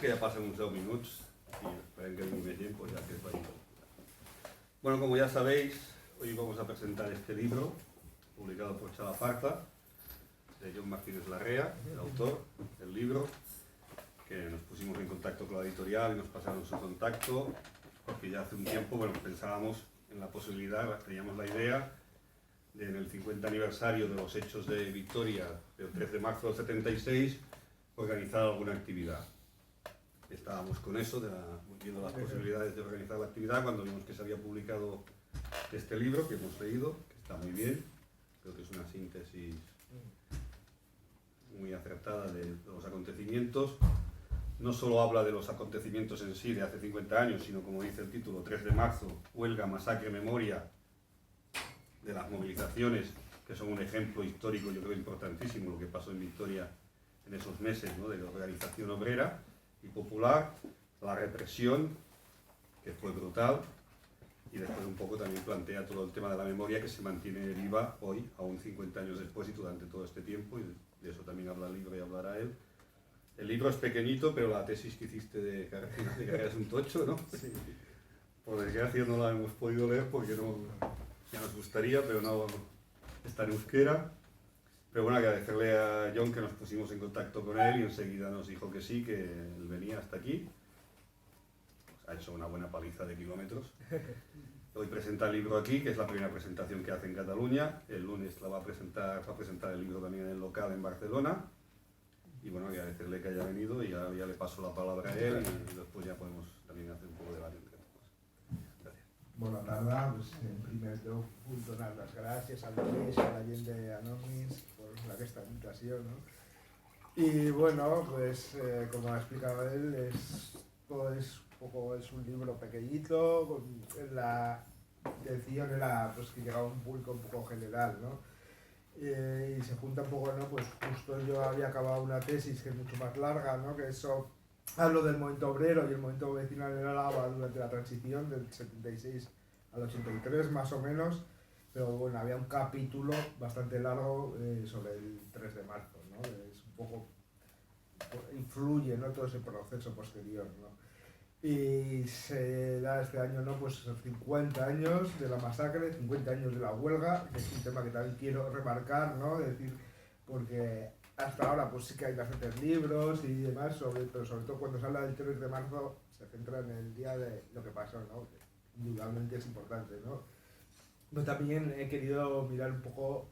que ja passen uns 10 minuts y esperem que vingui més gent, pues ya que es vaya. Bueno, como ya sabéis, hoy vamos a presentar este libro, publicado por Chalaparta, de Jon Martínez Larrea, el autor del libro, que nos pusimos en contacto con la editorial y nos pasaron su contacto, porque ya hace un tiempo, bueno, pensábamos en la posibilidad, teníamos la idea de en el 50 aniversario de los hechos de Vitoria, del 13 de marzo del 76, organizar alguna actividad. Estábamos con eso, viendo las posibilidades de organizar la actividad, cuando vimos que se había publicado este libro que hemos leído, que está muy bien, creo que es una síntesis muy acertada de los acontecimientos. No solo habla de los acontecimientos en sí de hace 50 años, sino, como dice el título, 3 de marzo, huelga, masacre, memoria, de las movilizaciones, que son un ejemplo histórico, yo creo, importantísimo, lo que pasó en Vitoria en esos meses, ¿no?, de la organización obrera y popular, la represión, que fue brutal, y después un poco también plantea todo el tema de la memoria que se mantiene viva hoy, aún 50 años después y durante todo este tiempo, y de eso también habla el libro y hablará él. El libro es pequeñito, pero la tesis que hiciste de carrera es un tocho, ¿no? Sí. Por desgracia no la hemos podido leer porque no, ya nos gustaría, pero no está en euskera. Pero bueno, agradecerle a Jon que nos pusimos en contacto con él y enseguida nos dijo que sí, que él venía hasta aquí. Ha hecho una buena paliza de kilómetros. Hoy presenta el libro aquí, que es la primera presentación que hace en Cataluña. El lunes va a presentar el libro también en el local en Barcelona. Y bueno, agradecerle que haya venido y ya le paso la palabra a él y después ya podemos también hacer un poco de debate entre todos. Gracias. Bona tarda, pues, en primer lloc vull donar les gràcies al Luis, a la gent d'Anònims por aquesta invitació, ¿no? Y bueno, pues como ha explicado él, es un libro pequeñito, la intención era pues que llegara a un público un poco general, ¿no? Y se junta un poco, ¿no? Pues justo yo había acabado una tesis que es mucho más larga, ¿no? Que eso hablo del movimiento obrero y el movimiento vecinal en Álava durante la transición del 76 al 83 más o menos, pero bueno, había un capítulo bastante largo sobre el 3 de marzo, ¿no? Es un poco, influye, ¿no?, todo ese proceso posterior, ¿no? Y se da este año, ¿no?, pues 50 años de la masacre, 50 años de la huelga, que es un tema que también quiero remarcar, ¿no? Es decir, porque hasta ahora pues sí que hay bastantes libros y demás, pero sobre todo cuando se habla del 3 de marzo se centra en el día de lo que pasó, ¿no? Que indudablemente es importante, ¿no? Pero también he querido mirar un poco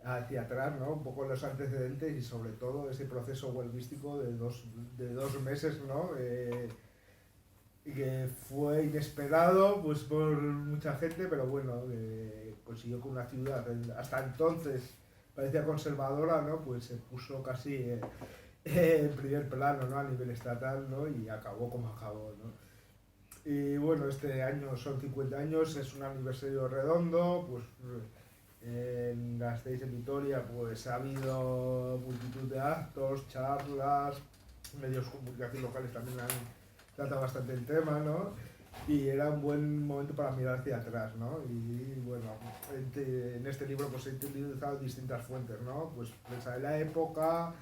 hacia atrás, ¿no?, un poco los antecedentes y sobre todo ese proceso huelguístico de dos meses, ¿no? Que fue inesperado pues por mucha gente, pero bueno, consiguió que una ciudad hasta entonces parecía conservadora, ¿no?, pues se puso casi en primer plano, ¿no?, a nivel estatal, ¿no?, y acabó como acabó, ¿no? Y bueno, este año son 50 años, es un aniversario redondo, pues en Gasteiz, en Vitoria, pues ha habido multitud de actos, charlas, medios de comunicación locales también han tratado bastante el tema, ¿no? Y era un buen momento para mirar hacia atrás, ¿no? Y bueno, en este libro pues he utilizado distintas fuentes, ¿no? Pues prensa de la época,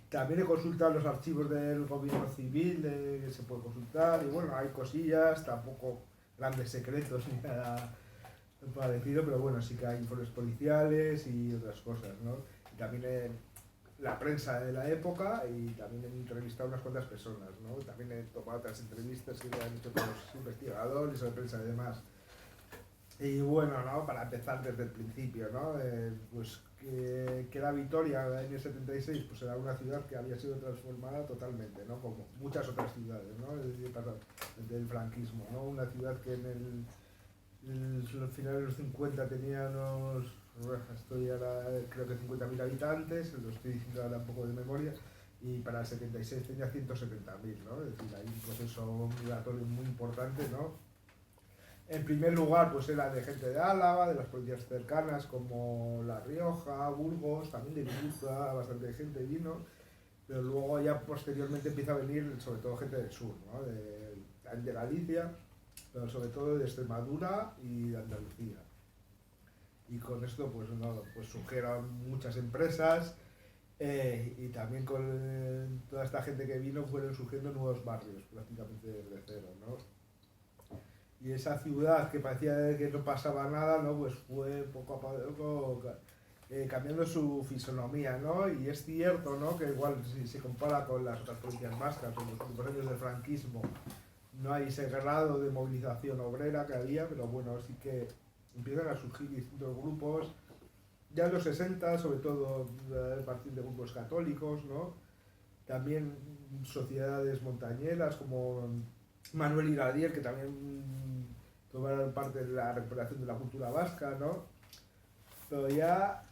también he consultado los archivos del gobierno civil que se puede consultar, y bueno, hay cosillas, tampoco grandes secretos ni nada parecido, pero bueno, sí que hay informes policiales y otras cosas, ¿no? Y también la prensa de la época, y también he entrevistado a unas cuantas personas, ¿no? También he tomado otras entrevistas que han hecho con los investigadores de prensa y demás. Y bueno, ¿no?, para empezar desde el principio, ¿no? Pues que era Vitoria en el 76, pues era una ciudad que había sido transformada totalmente, ¿no?, como muchas otras ciudades, ¿no?, desde el franquismo, ¿no? Una ciudad que en los finales de los 50 tenía unos, estoy ahora creo que 50.000 habitantes, lo estoy diciendo ahora un poco de memoria, y para el 76 tenía 170.000, ¿no? Es decir, hay un proceso migratorio muy importante, ¿no? En primer lugar, pues era de gente de Álava, de las provincias cercanas como La Rioja, Burgos, también de Guipúzcoa, bastante gente vino, pero luego ya posteriormente empieza a venir sobre todo gente del sur, ¿no?, de Galicia, pero sobre todo de Extremadura y de Andalucía. Y con esto pues, no, pues surgieron muchas empresas Y también con toda esta gente que vino fueron surgiendo nuevos barrios, prácticamente desde cero, ¿no? Y esa ciudad que parecía que no pasaba nada, ¿no? Pues fue poco a poco cambiando su fisonomía, ¿no? Y es cierto, ¿no? Que igual si se compara con las otras provincias vascas o los últimos años del franquismo, no hay ese grado de movilización obrera que había, pero bueno, sí que empiezan a surgir distintos grupos. Ya en los 60, sobre todo a partir de grupos católicos, ¿no? También sociedades montañeras como Manuel Iradier, que también tomaron parte de la recuperación de la cultura vasca, ¿no? Pero ya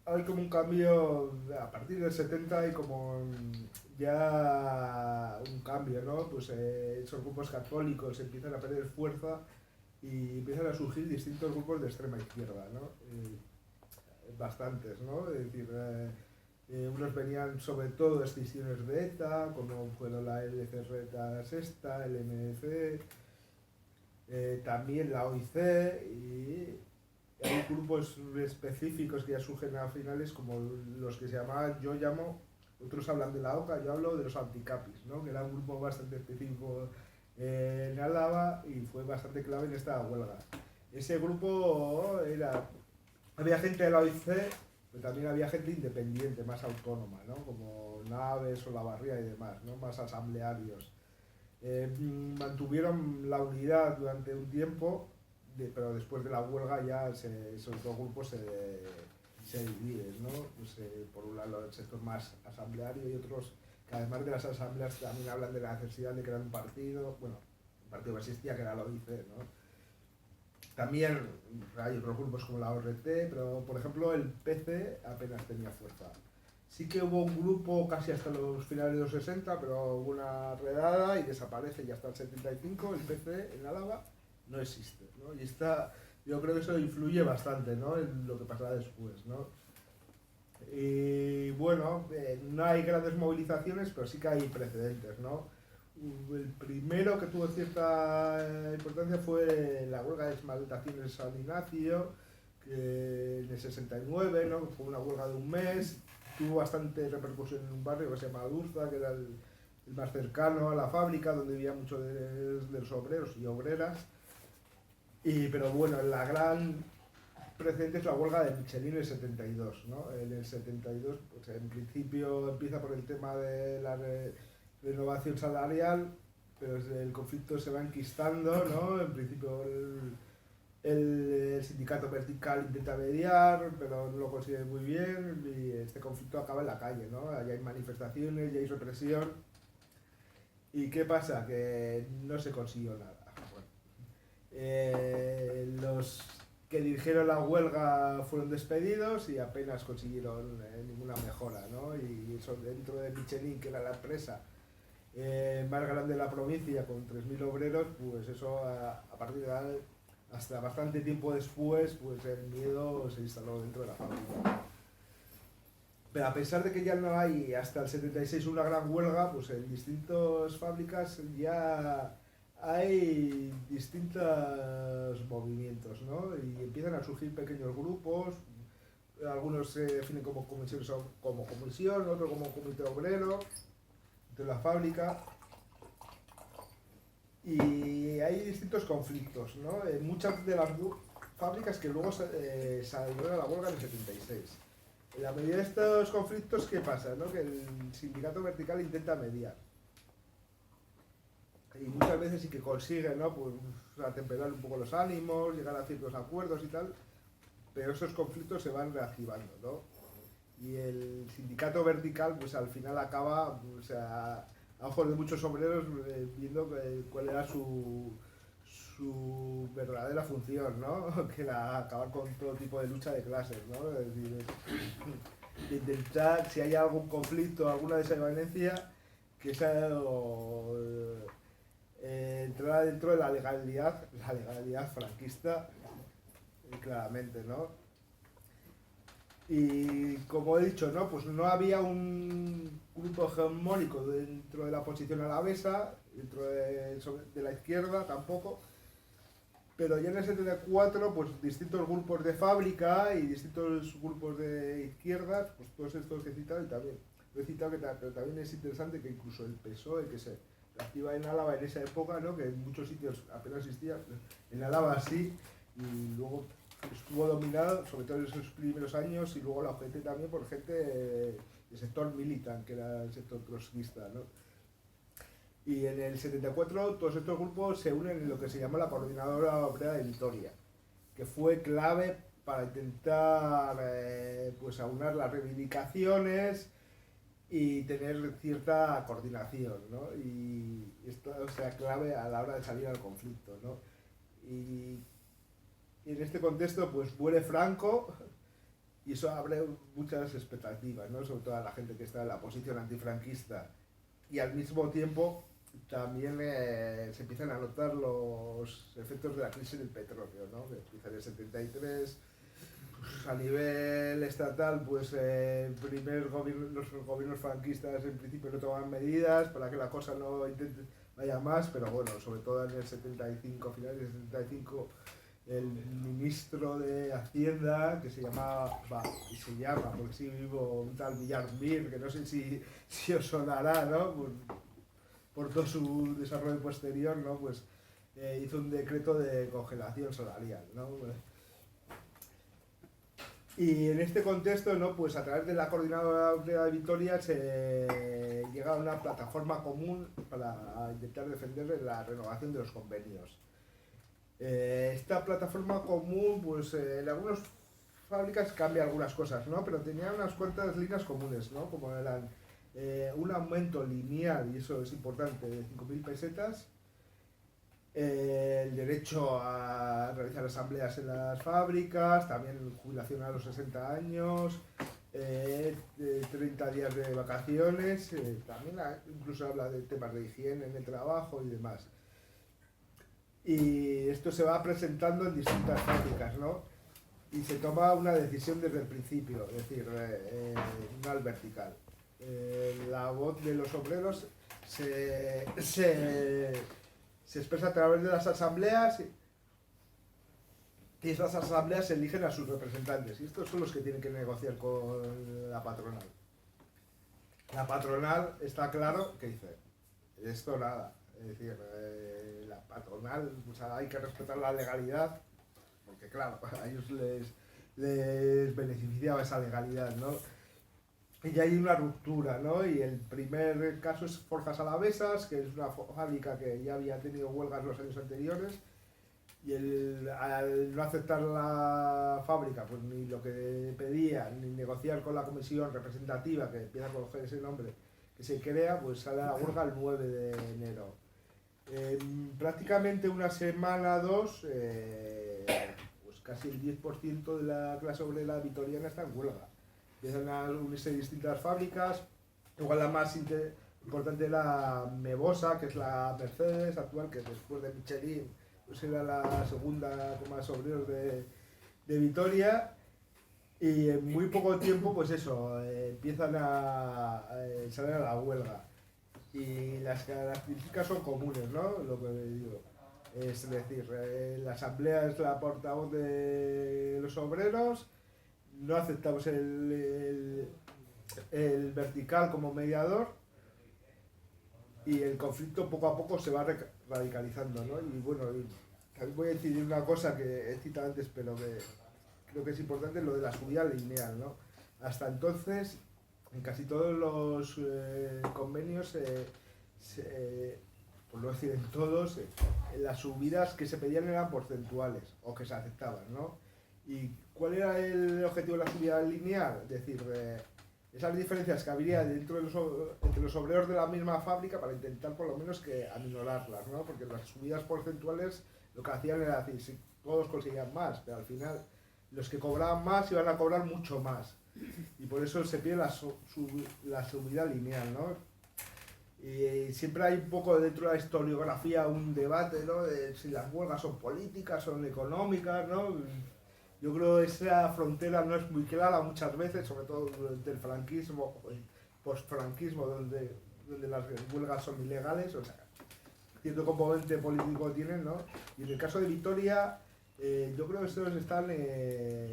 hay como un cambio, a partir del 70 hay como ya un cambio, ¿no? Pues esos grupos católicos empiezan a perder fuerza y empiezan a surgir distintos grupos de extrema izquierda, ¿no? Bastantes, ¿no? Es decir, unos venían sobre todo de excisiones de ETA, como fueron la LCR Sexta, el MDC, también la OIC, y hay grupos específicos que ya surgen a finales, como los que se llamaban, yo llamo, otros hablan de la OCA, yo hablo de los anticapis, ¿no? Que era un grupo bastante específico en Álava y fue bastante clave en esta huelga. Ese grupo había gente de la OIC, pero también había gente independiente, más autónoma, ¿no? Como Naves o Olavarría y demás, ¿no? Más asamblearios. Mantuvieron la unidad durante un tiempo, pero después de la huelga ya esos dos grupos se dividen, ¿no? Pues, por un lado el sector más asambleario y otros que además de las asambleas también hablan de la necesidad de crear un partido, bueno, un partido que existía que era la OIC, ¿no? También hay otros grupos como la ORT, pero por ejemplo el PC apenas tenía fuerza. Sí que hubo un grupo casi hasta los finales de los 60, pero hubo una redada y desaparece, y hasta el 75 el PC en Álava no existe, ¿no? Y yo creo que eso influye bastante, ¿no? En lo que pasará después, ¿no? Y bueno, no hay grandes movilizaciones, pero sí que hay precedentes, ¿no? El primero que tuvo cierta importancia fue la huelga de esmaltaciones de San Ignacio, que en el 69, ¿no? Fue una huelga de un mes, tuvo bastante repercusión en un barrio que se llama Durza, que era el más cercano a la fábrica, donde vivía muchos de los obreros y obreras. Pero bueno, la gran precedente es la huelga de Michelin en el 72, ¿no? En el 72, pues en principio empieza por el tema de la renovación salarial, pero el conflicto se va enquistando, ¿no? En principio el sindicato vertical intenta mediar, pero no lo consigue muy bien, y este conflicto acaba en la calle, ¿no? Allá hay manifestaciones, ya hay represión. ¿Y qué pasa? Que no se consiguió nada. Los que dirigieron la huelga fueron despedidos y apenas consiguieron ninguna mejora, ¿no? Y eso dentro de Michelin, que era la empresa más grande de la provincia, con 3.000 obreros, pues eso a partir de ahí, hasta bastante tiempo después, pues el miedo se instaló dentro de la fábrica. Pero a pesar de que ya no hay hasta el 76 una gran huelga, pues en distintas fábricas ya hay distintos movimientos, ¿no? Y empiezan a surgir pequeños grupos, algunos se definen como comisión, otros como comité obrero de la fábrica, y hay distintos conflictos, ¿no? En muchas de las fábricas que luego salieron a la huelga en el 76. En la medida de estos conflictos, ¿qué pasa? ¿No? Que el sindicato vertical intenta mediar. Y muchas veces sí que consiguen, ¿no? Pues atemperar un poco los ánimos, llegar a ciertos acuerdos y tal, pero esos conflictos se van reactivando, ¿no? Y el sindicato vertical, pues al final acaba, o sea, a ojos de muchos obreros, viendo cuál era su verdadera función, ¿no? Que era acabar con todo tipo de lucha de clases, ¿no? Es decir, intentar, si hay algún conflicto, alguna desavenencia, que sea entrar dentro de la legalidad franquista, claramente, ¿no? Y como he dicho, ¿no? Pues no había un grupo hegemónico dentro de la oposición alavesa, dentro de la izquierda tampoco, Pero ya en el 74, pues distintos grupos de fábrica y distintos grupos de izquierdas, pues todos estos que he citado, y también lo he citado, pero también es interesante que incluso el PSOE, que se activa en Álava en esa época, ¿no? Que en muchos sitios apenas existía, en Álava sí, y luego estuvo dominado, sobre todo en esos primeros años, y luego la UGT también por gente del sector militant, que era el sector trotskista, ¿no? Y en el 74 todos estos grupos se unen en lo que se llama la Coordinadora Obrera de Vitoria, que fue clave para intentar pues aunar las reivindicaciones y tener cierta coordinación, ¿no? Y esto sea clave a la hora de salir al conflicto, ¿no? Y en este contexto pues muere Franco y eso abre muchas expectativas, ¿no? Sobre todo a la gente que está en la posición antifranquista, y al mismo tiempo también se empiezan a notar los efectos de la crisis del petróleo, ¿no? Que empieza en el 73, pues a nivel estatal, pues los gobiernos franquistas en principio no toman medidas para que la cosa no vaya más, pero bueno, sobre todo en el 75, finales del 75, el ministro de Hacienda, que se llama, porque sí vivo, un tal Villarmir, que no sé si os sonará, ¿no? Por todo su desarrollo posterior, ¿no? Pues hizo un decreto de congelación salarial, ¿no? Y en este contexto, ¿no? Pues a través de la Coordinadora Obrera de Vitoria se llega a una plataforma común para intentar defender la renovación de los convenios. Esta plataforma común, pues en algunas fábricas cambia algunas cosas, ¿no? Pero tenía unas cuantas líneas comunes, ¿no? Como eran un aumento lineal, y eso es importante, de 5.000 pesetas, el derecho a realizar asambleas en las fábricas, también jubilación a los 60 años, 30 días de vacaciones, también incluso habla de temas de higiene en el trabajo y demás. Y esto se va presentando en distintas fábricas, ¿no? Y se toma una decisión desde el principio, es decir, no al vertical. La voz de los obreros se expresa a través de las asambleas, y esas asambleas eligen a sus representantes, y estos son los que tienen que negociar con la patronal. La patronal está claro que dice, esto nada, es decir, la patronal, pues hay que respetar la legalidad, porque claro, a ellos les beneficiaba esa legalidad, ¿no? Y ya hay una ruptura, ¿no? Y el primer caso es Forjas Alavesas, que es una fábrica que ya había tenido huelgas los años anteriores, y al no aceptar la fábrica, pues ni lo que pedía, ni negociar con la comisión representativa, que empieza a coger ese nombre, que se crea, pues sale a la huelga el 9 de enero. Prácticamente una semana, dos, pues casi el 10% de la clase obrera vitoriana está en huelga. Empiezan a unirse distintas fábricas, igual la más importante era Mebosa, que es la Mercedes actual, que después de Michelin pues era la segunda con más obreros de Vitoria, y en muy poco tiempo pues eso, empiezan a salir a la huelga. Y las características son comunes, ¿no? Lo que digo. Es decir, la asamblea es la portavoz de los obreros, no aceptamos el vertical como mediador, y el conflicto poco a poco se va radicalizando, ¿no? Y bueno, también voy a incidir una cosa que he citado antes, pero que creo que es importante, lo de la subida lineal, ¿no? Hasta entonces, en casi todos los convenios, por no decir en todos, las subidas que se pedían eran porcentuales, o que se aceptaban, ¿no? ¿Y cuál era el objetivo de la subida lineal? Es decir, esas diferencias que habría entre los obreros de la misma fábrica, para intentar por lo menos que aminorarlas, ¿no? Porque las subidas porcentuales lo que hacían era decir, si todos conseguían más, pero al final los que cobraban más iban a cobrar mucho más, y por eso se pide la subida lineal, ¿no? Y siempre hay un poco dentro de la historiografía un debate, ¿no? De si las huelgas son políticas, son económicas, ¿no? Yo creo que esa frontera no es muy clara muchas veces, sobre todo durante el franquismo, postfranquismo, donde las huelgas son ilegales. O sea, cierto componente político tienen, ¿no? Y en el caso de Vitoria, yo creo que estos están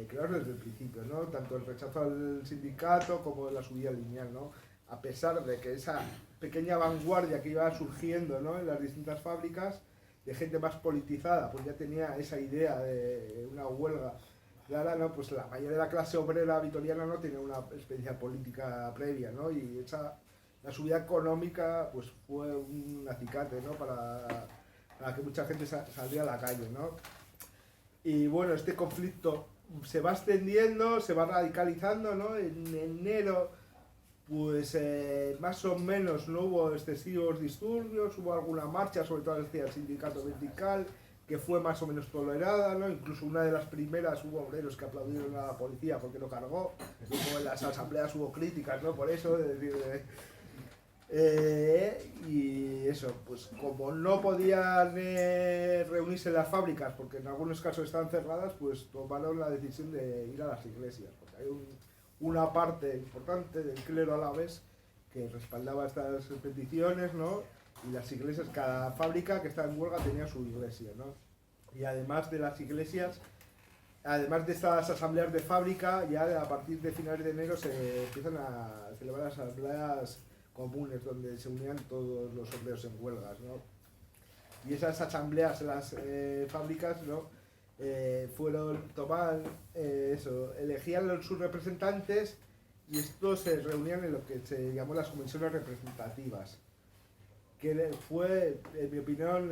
claros desde el principio, ¿no? Tanto el rechazo al sindicato como la subida lineal, ¿no? A pesar de que esa pequeña vanguardia que iba surgiendo, ¿no?, en las distintas fábricas, de gente más politizada, pues ya tenía esa idea de una huelga clara, ¿no? Pues la mayoría de la clase obrera vitoriana no tenía una experiencia política previa, ¿no? Y la subida económica pues fue un acicate, ¿no?, para que mucha gente saliera a la calle, ¿no? Y bueno, este conflicto se va extendiendo, se va radicalizando, ¿no? En enero, pues más o menos no hubo excesivos disturbios, hubo alguna marcha, sobre todo hacia el sindicato vertical, que fue más o menos tolerada, ¿no? Incluso una de las primeras hubo obreros que aplaudieron a la policía porque no cargó, luego en las asambleas hubo críticas, ¿no?, por eso, es decir, y eso, pues como no podían reunirse en las fábricas, porque en algunos casos estaban cerradas, pues tomaron la decisión de ir a las iglesias, porque hay una parte importante del clero alavés que respaldaba estas peticiones, ¿no? Y las iglesias, cada fábrica que estaba en huelga tenía su iglesia, ¿no? Y además de las iglesias, además de estas asambleas de fábrica, ya a partir de finales de enero se empiezan a celebrar asambleas comunes donde se unían todos los obreros en huelgas, ¿no? Y esas asambleas en las fábricas, ¿no?, elegían sus representantes y estos se reunían en lo que se llamó las comisiones representativas, que fue, en mi opinión,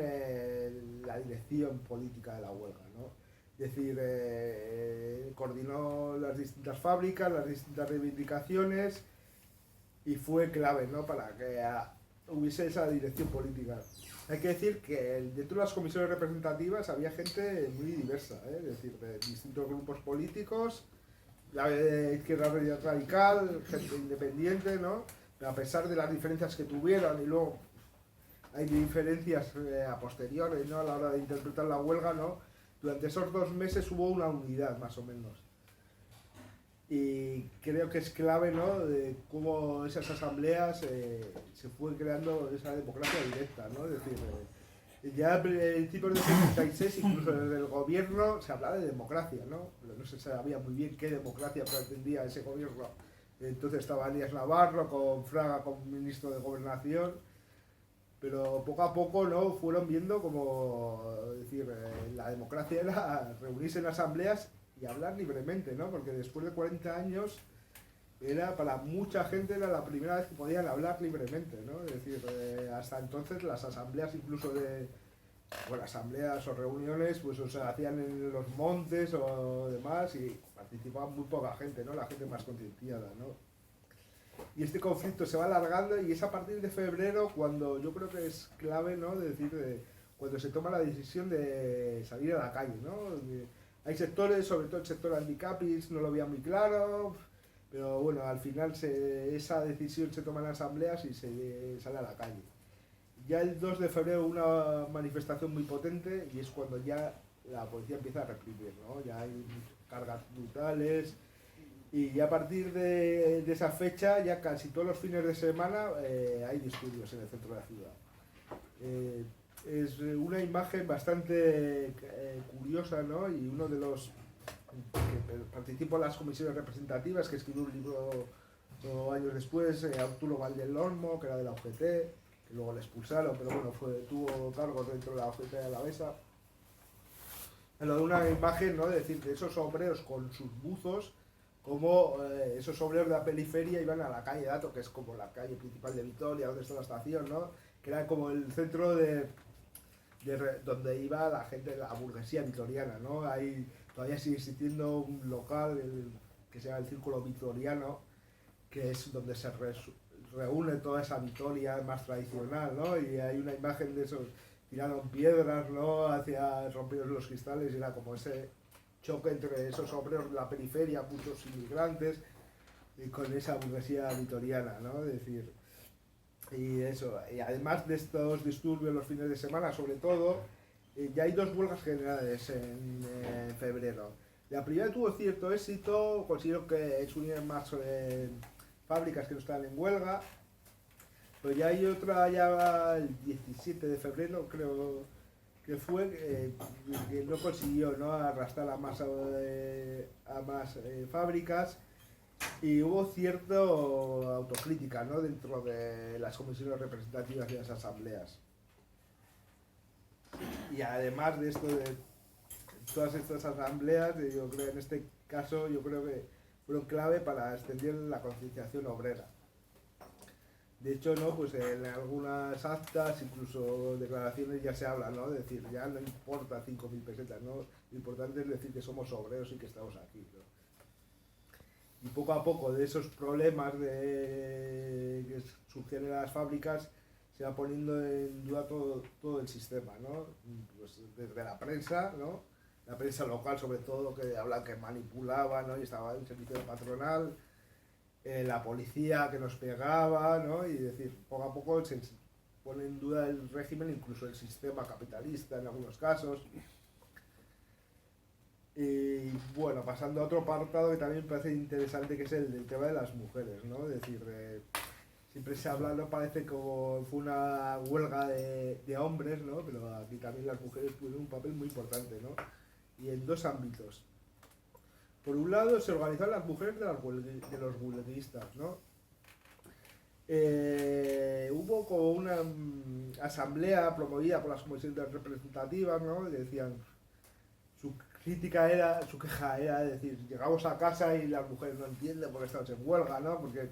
la dirección política de la huelga, ¿no? Es decir, coordinó las distintas fábricas, las distintas reivindicaciones y fue clave, ¿no?, para que hubiese esa dirección política. Hay que decir que dentro de las comisiones representativas había gente muy diversa, es decir, de distintos grupos políticos, la izquierda radical, gente independiente, ¿no? Pero a pesar de las diferencias que tuvieron, y luego hay diferencias a posteriores, ¿no?, a la hora de interpretar la huelga, ¿no?, durante esos 2 meses hubo una unidad, más o menos. Y creo que es clave, ¿no?, de cómo esas asambleas se fue creando esa democracia directa, ¿no? Es decir, ya a principios del 76, incluso desde el gobierno, se hablaba de democracia, ¿no? Pero no se sabía muy bien qué democracia pretendía ese gobierno. Entonces estaba Elías Navarro con Fraga como ministro de Gobernación, pero poco a poco, ¿no?, fueron viendo como, decir, la democracia era reunirse en asambleas y hablar libremente, ¿no? Porque después de 40 años era, para mucha gente, era la primera vez que podían hablar libremente, ¿no? Es decir, hasta entonces las asambleas, incluso asambleas o reuniones, pues o se hacían en los montes o demás y participaba muy poca gente, ¿no? La gente más concienciada, ¿no? Y este conflicto se va alargando y es a partir de febrero cuando yo creo que es clave, ¿no?, de decir, cuando se toma la decisión de salir a la calle, ¿no? Hay sectores, sobre todo el sector handicapis, no lo veía muy claro, pero bueno, al final esa decisión se toma en asambleas y se sale a la calle. Ya el 2 de febrero una manifestación muy potente y es cuando ya la policía empieza a reprimir, ¿no? Ya hay cargas brutales y ya a partir de esa fecha, ya casi todos los fines de semana hay disturbios en el centro de la ciudad. Es una imagen bastante curiosa, ¿no? Y uno de los que participó en las comisiones representativas, que escribió un libro años después, Arturo Valdelolmo, que era de la UGT, que luego le expulsaron, pero bueno, tuvo cargos dentro de la UGT alavesa. Lo de una imagen, ¿no?, de decir, de esos obreros con sus buzos, como esos obreros de la periferia iban a la calle Dato, que es como la calle principal de Vitoria, donde está la estación, ¿no?, que era como el centro donde iba la gente, la burguesía vitoriana, ¿no? Ahí todavía sigue existiendo un local que se llama el Círculo Vitoriano, que es donde se reúne toda esa Vitoria más tradicional, ¿no? Y hay una imagen de esos, tiraron piedras, ¿no?, rompieron los cristales y era como ese choque entre esos obreros de la periferia, muchos inmigrantes, y con esa burguesía vitoriana, ¿no? Es decir, y eso, y además de estos disturbios los fines de semana, sobre todo, ya hay 2 huelgas generales en febrero. La primera tuvo cierto éxito, consiguieron que se unieran más fábricas que no estaban en huelga, Pero ya hay otra, ya el 17 de febrero, creo que fue, que no consiguió, ¿no?, arrastrar a más fábricas, y hubo cierta autocrítica, ¿no?, dentro de las comisiones representativas y las asambleas. Y además de esto, de todas estas asambleas, yo creo en este caso, yo creo que fueron clave para extender la concienciación obrera. De hecho, ¿no?, pues en algunas actas, incluso declaraciones, ya se habla, ¿no?, de decir, ya no importa 5.000 pesetas, ¿no?, lo importante es decir que somos obreros y que estamos aquí, ¿no? Y poco a poco de esos problemas que surgían en las fábricas se va poniendo en duda todo el sistema, ¿no? Pues desde la prensa, ¿no?, la prensa local sobre todo, que hablan que manipulaba, ¿no?, y estaba en servicio de patronal, la policía que nos pegaba, ¿no?, y decir, poco a poco se pone en duda el régimen, incluso el sistema capitalista en algunos casos. Y bueno, pasando a otro apartado que también me parece interesante, que es el del tema de las mujeres, ¿no? Es decir, siempre se habla, ¿no?, parece como fue una huelga de hombres, ¿no?, pero aquí también las mujeres tuvieron un papel muy importante, ¿no?, y en dos ámbitos. Por un lado, se organizaron las mujeres de los huelguistas, ¿no? Hubo como una asamblea promovida por las comisiones representativas, ¿no?, que decían, su queja era decir, llegamos a casa y las mujeres no entienden por qué estamos en huelga, ¿no?, porque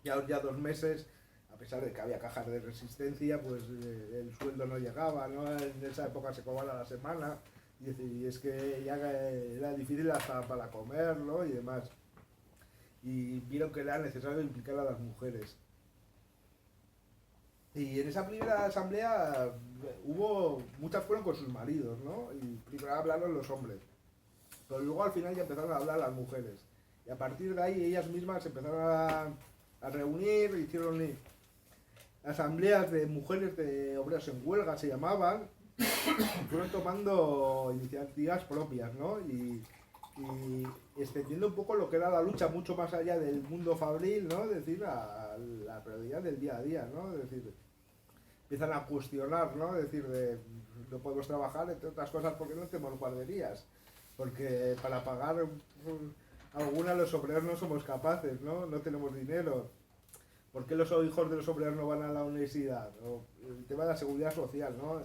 ya 2 meses, a pesar de que había cajas de resistencia, pues el sueldo no llegaba, ¿no?, en esa época se cobraba a la semana, y es que ya era difícil hasta para comer, ¿no?, y demás. Y vieron que era necesario implicar a las mujeres. Y en esa primera asamblea muchas fueron con sus maridos, ¿no? Y primero hablaron los hombres. Pero luego al final ya empezaron a hablar las mujeres. Y a partir de ahí ellas mismas se empezaron a reunir, hicieron asambleas de mujeres de obreros en huelga, se llamaban, y fueron tomando iniciativas propias, ¿no? Y extendiendo un poco lo que era la lucha mucho más allá del mundo fabril, ¿no? Es decir, a la realidad del día a día, ¿no? Es decir, empiezan a cuestionar, ¿no? Es decir, no podemos trabajar, entre otras cosas, porque no tenemos guarderías, porque para pagar algunas los obreros no somos capaces, ¿no? No tenemos dinero. ¿Por qué los hijos de los obreros no van a la universidad? O el tema de la seguridad social, ¿no?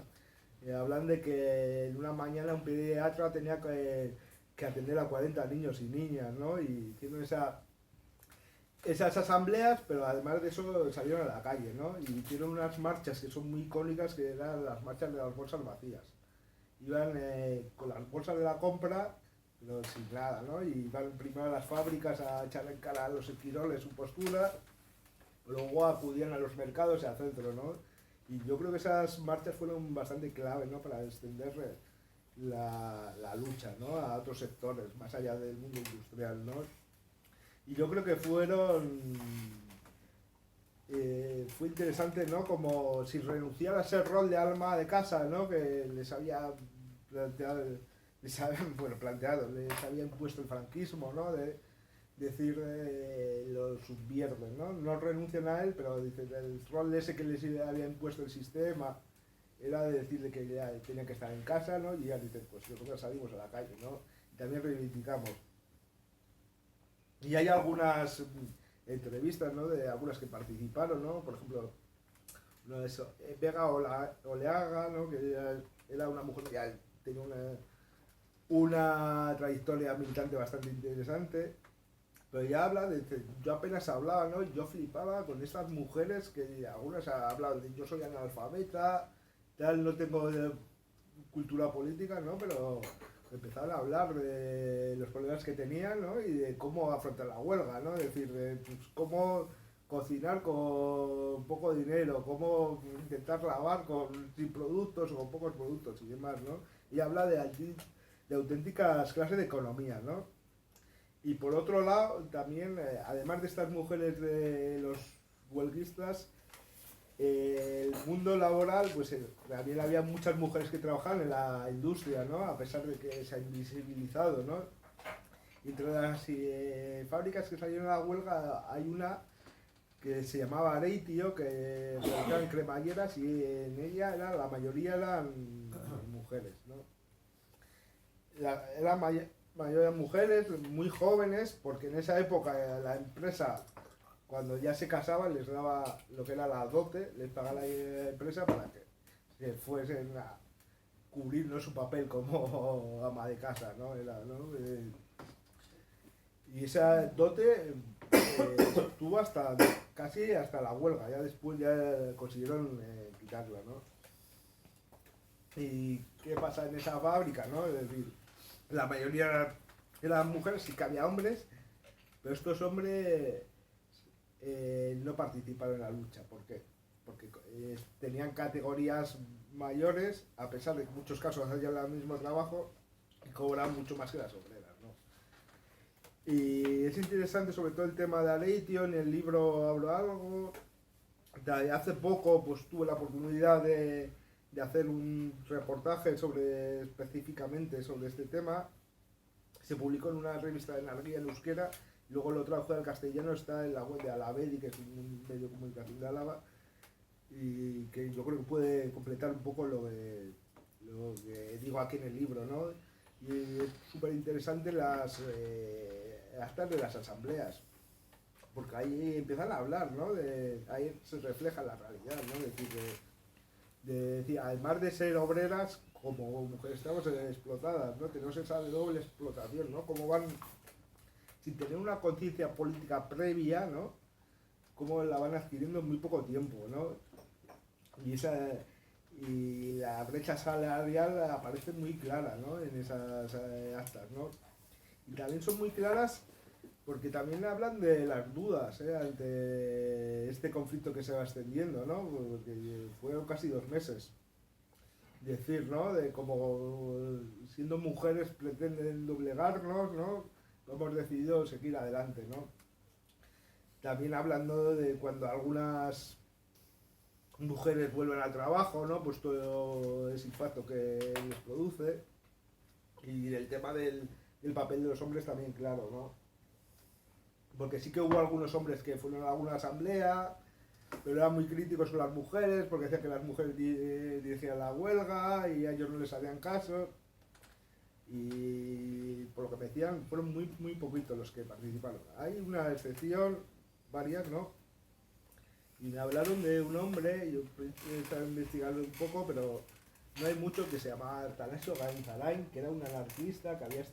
Hablan de que en una mañana un pediatra tenía que atender a 40 niños y niñas, ¿no? Y hicieron esas asambleas, pero además de eso salieron a la calle, ¿no? Y hicieron unas marchas que son muy icónicas, que eran las marchas de las bolsas vacías. Iban con las bolsas de la compra, pero sin nada, ¿no? Y iban primero a las fábricas a echar en cara a los esquiroles su postura, luego acudían a los mercados y al centro, ¿no? Y yo creo que esas marchas fueron bastante clave, ¿no?, para extender la lucha, ¿no?, a otros sectores, más allá del mundo industrial, ¿no? Y yo creo que fue interesante, ¿no?, como si renunciara a ese rol de alma de casa, ¿no?, que les había planteado, les había impuesto el franquismo, ¿no?, de decir, lo subvierten, ¿no? No renuncian a él, pero dicen, el rol ese que les había impuesto el sistema era de decirle que ya tenían que estar en casa, ¿no? Y ya dicen, pues nosotros salimos a la calle, ¿no? Y también reivindicamos. Y hay algunas entrevistas, ¿no?, de algunas que participaron, ¿no? Por ejemplo, una de Vega Oleaga, ¿no?, que era una mujer que ya tenía una trayectoria militante bastante interesante. Pero ya habla yo apenas hablaba, ¿no? Y yo flipaba con esas mujeres que algunas hablaban de yo soy analfabeta, tal, no tengo cultura política, ¿no? Pero empezaron a hablar de los problemas que tenían, ¿no? Y de cómo afrontar la huelga, ¿no? Es decir, pues, cómo cocinar con poco dinero, cómo intentar lavar sin productos o con pocos productos y demás, ¿no? Y habla de auténticas clases de economía, ¿no? Y por otro lado, también, además de estas mujeres de los huelguistas, el mundo laboral, pues también había muchas mujeres que trabajaban en la industria, ¿no? A pesar de que se ha invisibilizado, ¿no? Y entre las fábricas que salieron a la huelga hay una que se llamaba Areitio, que realizaban cremalleras y en ella la mayoría eran mujeres, ¿no? La mayoría mujeres muy jóvenes, porque en esa época la empresa, cuando ya se casaban, les daba lo que era la dote, les pagaba la empresa para que se fuesen a cubrir, ¿no?, su papel como ama de casa, ¿no? ¿No? Y esa dote estuvo hasta casi hasta la huelga, ya después ya consiguieron quitarla, ¿no? ¿Y qué pasa en esa fábrica, no? Es decir, la mayoría eran mujeres, sí que había hombres, pero estos hombres no participaron en la lucha. ¿Por qué? Porque tenían categorías mayores, a pesar de que en muchos casos hacían el mismo trabajo y cobraban mucho más que las obreras, ¿no? Y es interesante sobre todo el tema de Areitio, en el libro hablo algo. Hace poco pues tuve la oportunidad de hacer un reportaje específicamente sobre este tema. Se publicó en una revista de Narguía en euskera, y luego lo tradujo al castellano, está en la web de Alavedi, que es un medio de comunicación de Álava, y que yo creo que puede completar un poco lo que digo aquí en el libro, ¿no? Y es súper interesante las actas de las asambleas, porque ahí empiezan a hablar, ¿no? Ahí se refleja la realidad, ¿no? Es decir, decir, además de ser obreras, como mujeres estamos explotadas, ¿no? Tenemos esa doble explotación, ¿no? Cómo van, sin tener una conciencia política previa, ¿no? Cómo la van adquiriendo en muy poco tiempo, ¿no? Y la brecha salarial aparece muy clara, ¿no? En esas actas, ¿no? Y también son muy claras porque también hablan de las dudas ante este conflicto que se va extendiendo, ¿no? Porque fueron casi 2 meses. Decir, ¿no? De como siendo mujeres pretenden doblegarnos, ¿no? Hemos decidido seguir adelante, ¿no? También hablando de cuando algunas mujeres vuelven al trabajo, ¿no? Pues todo ese impacto que les produce. Y el tema del papel de los hombres también, claro, ¿no? Porque sí que hubo algunos hombres que fueron a alguna asamblea, pero eran muy críticos con las mujeres, porque decían que las mujeres dirigían la huelga y a ellos no les hacían caso. Y por lo que me decían, fueron muy poquitos los que participaron. Hay una excepción, varias, ¿no? Y me hablaron de un hombre, yo estaba investigando un poco, pero no hay mucho, que se llamaba Tanesio Gainzalain, que era un anarquista que había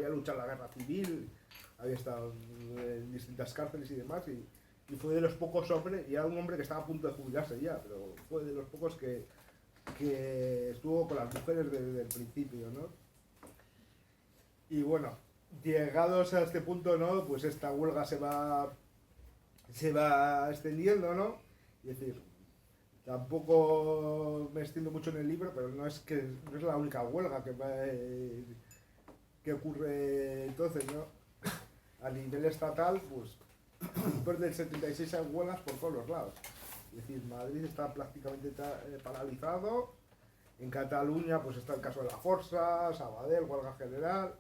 luchado en la guerra civil, había estado en distintas cárceles y demás, y fue de los pocos hombres, y era un hombre que estaba a punto de jubilarse ya, pero fue de los pocos que estuvo con las mujeres desde el principio, ¿no? Y bueno, llegados a este punto, ¿no? Pues esta huelga se va extendiendo, ¿no? Es decir, tampoco me extiendo mucho en el libro, pero no es la única huelga que ocurre entonces, ¿no? A nivel estatal, pues después del 76 hay huelgas por todos los lados. Es decir, Madrid está prácticamente paralizado, en Cataluña pues está el caso de la Força, Sabadell, huelga general,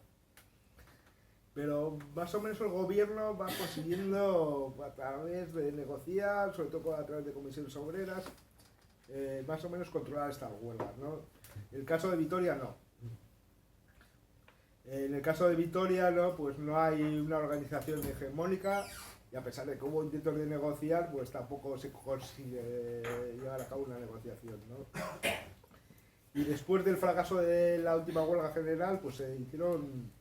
pero más o menos el gobierno va consiguiendo a través de negociar, sobre todo a través de comisiones obreras, más o menos controlar estas huelgas, ¿no? En el caso de Vitoria no. En el caso de Vitoria, ¿no? Pues no hay una organización hegemónica, y a pesar de que hubo intentos de negociar, pues tampoco se consigue llevar a cabo una negociación, ¿no? Y después del fracaso de la última huelga general, pues se hicieron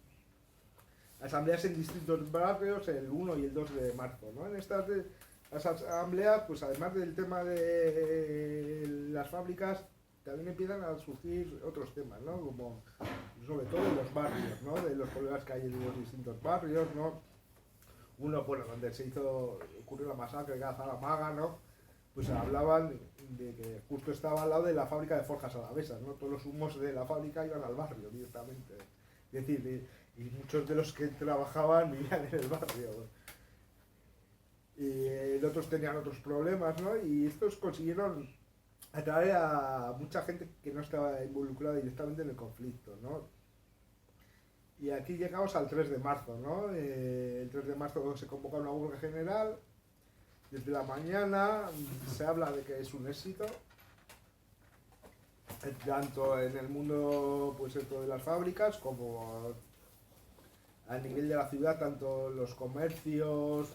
asambleas en distintos barrios el 1 y el 2 de marzo, ¿no? En estas asambleas, pues además del tema de las fábricas, también empiezan a surgir otros temas, ¿no? Como sobre todo en los barrios, ¿no? De los problemas que hay en los distintos barrios, ¿no? Uno, bueno, donde ocurrió la masacre de Zaramaga, ¿no? Pues hablaban de que justo estaba al lado de la fábrica de forjas alavesas, ¿no? Todos los humos de la fábrica iban al barrio directamente. Es decir, y muchos de los que trabajaban vivían en el barrio. Y otros tenían otros problemas, ¿no? Y estos consiguieron atraer a mucha gente que no estaba involucrada directamente en el conflicto, ¿no? Y aquí llegamos al 3 de marzo, ¿no? El 3 de marzo se convoca una huelga general, Desde la mañana se habla de que es un éxito, tanto en el mundo pues dentro de las fábricas como a nivel de la ciudad, tanto los comercios,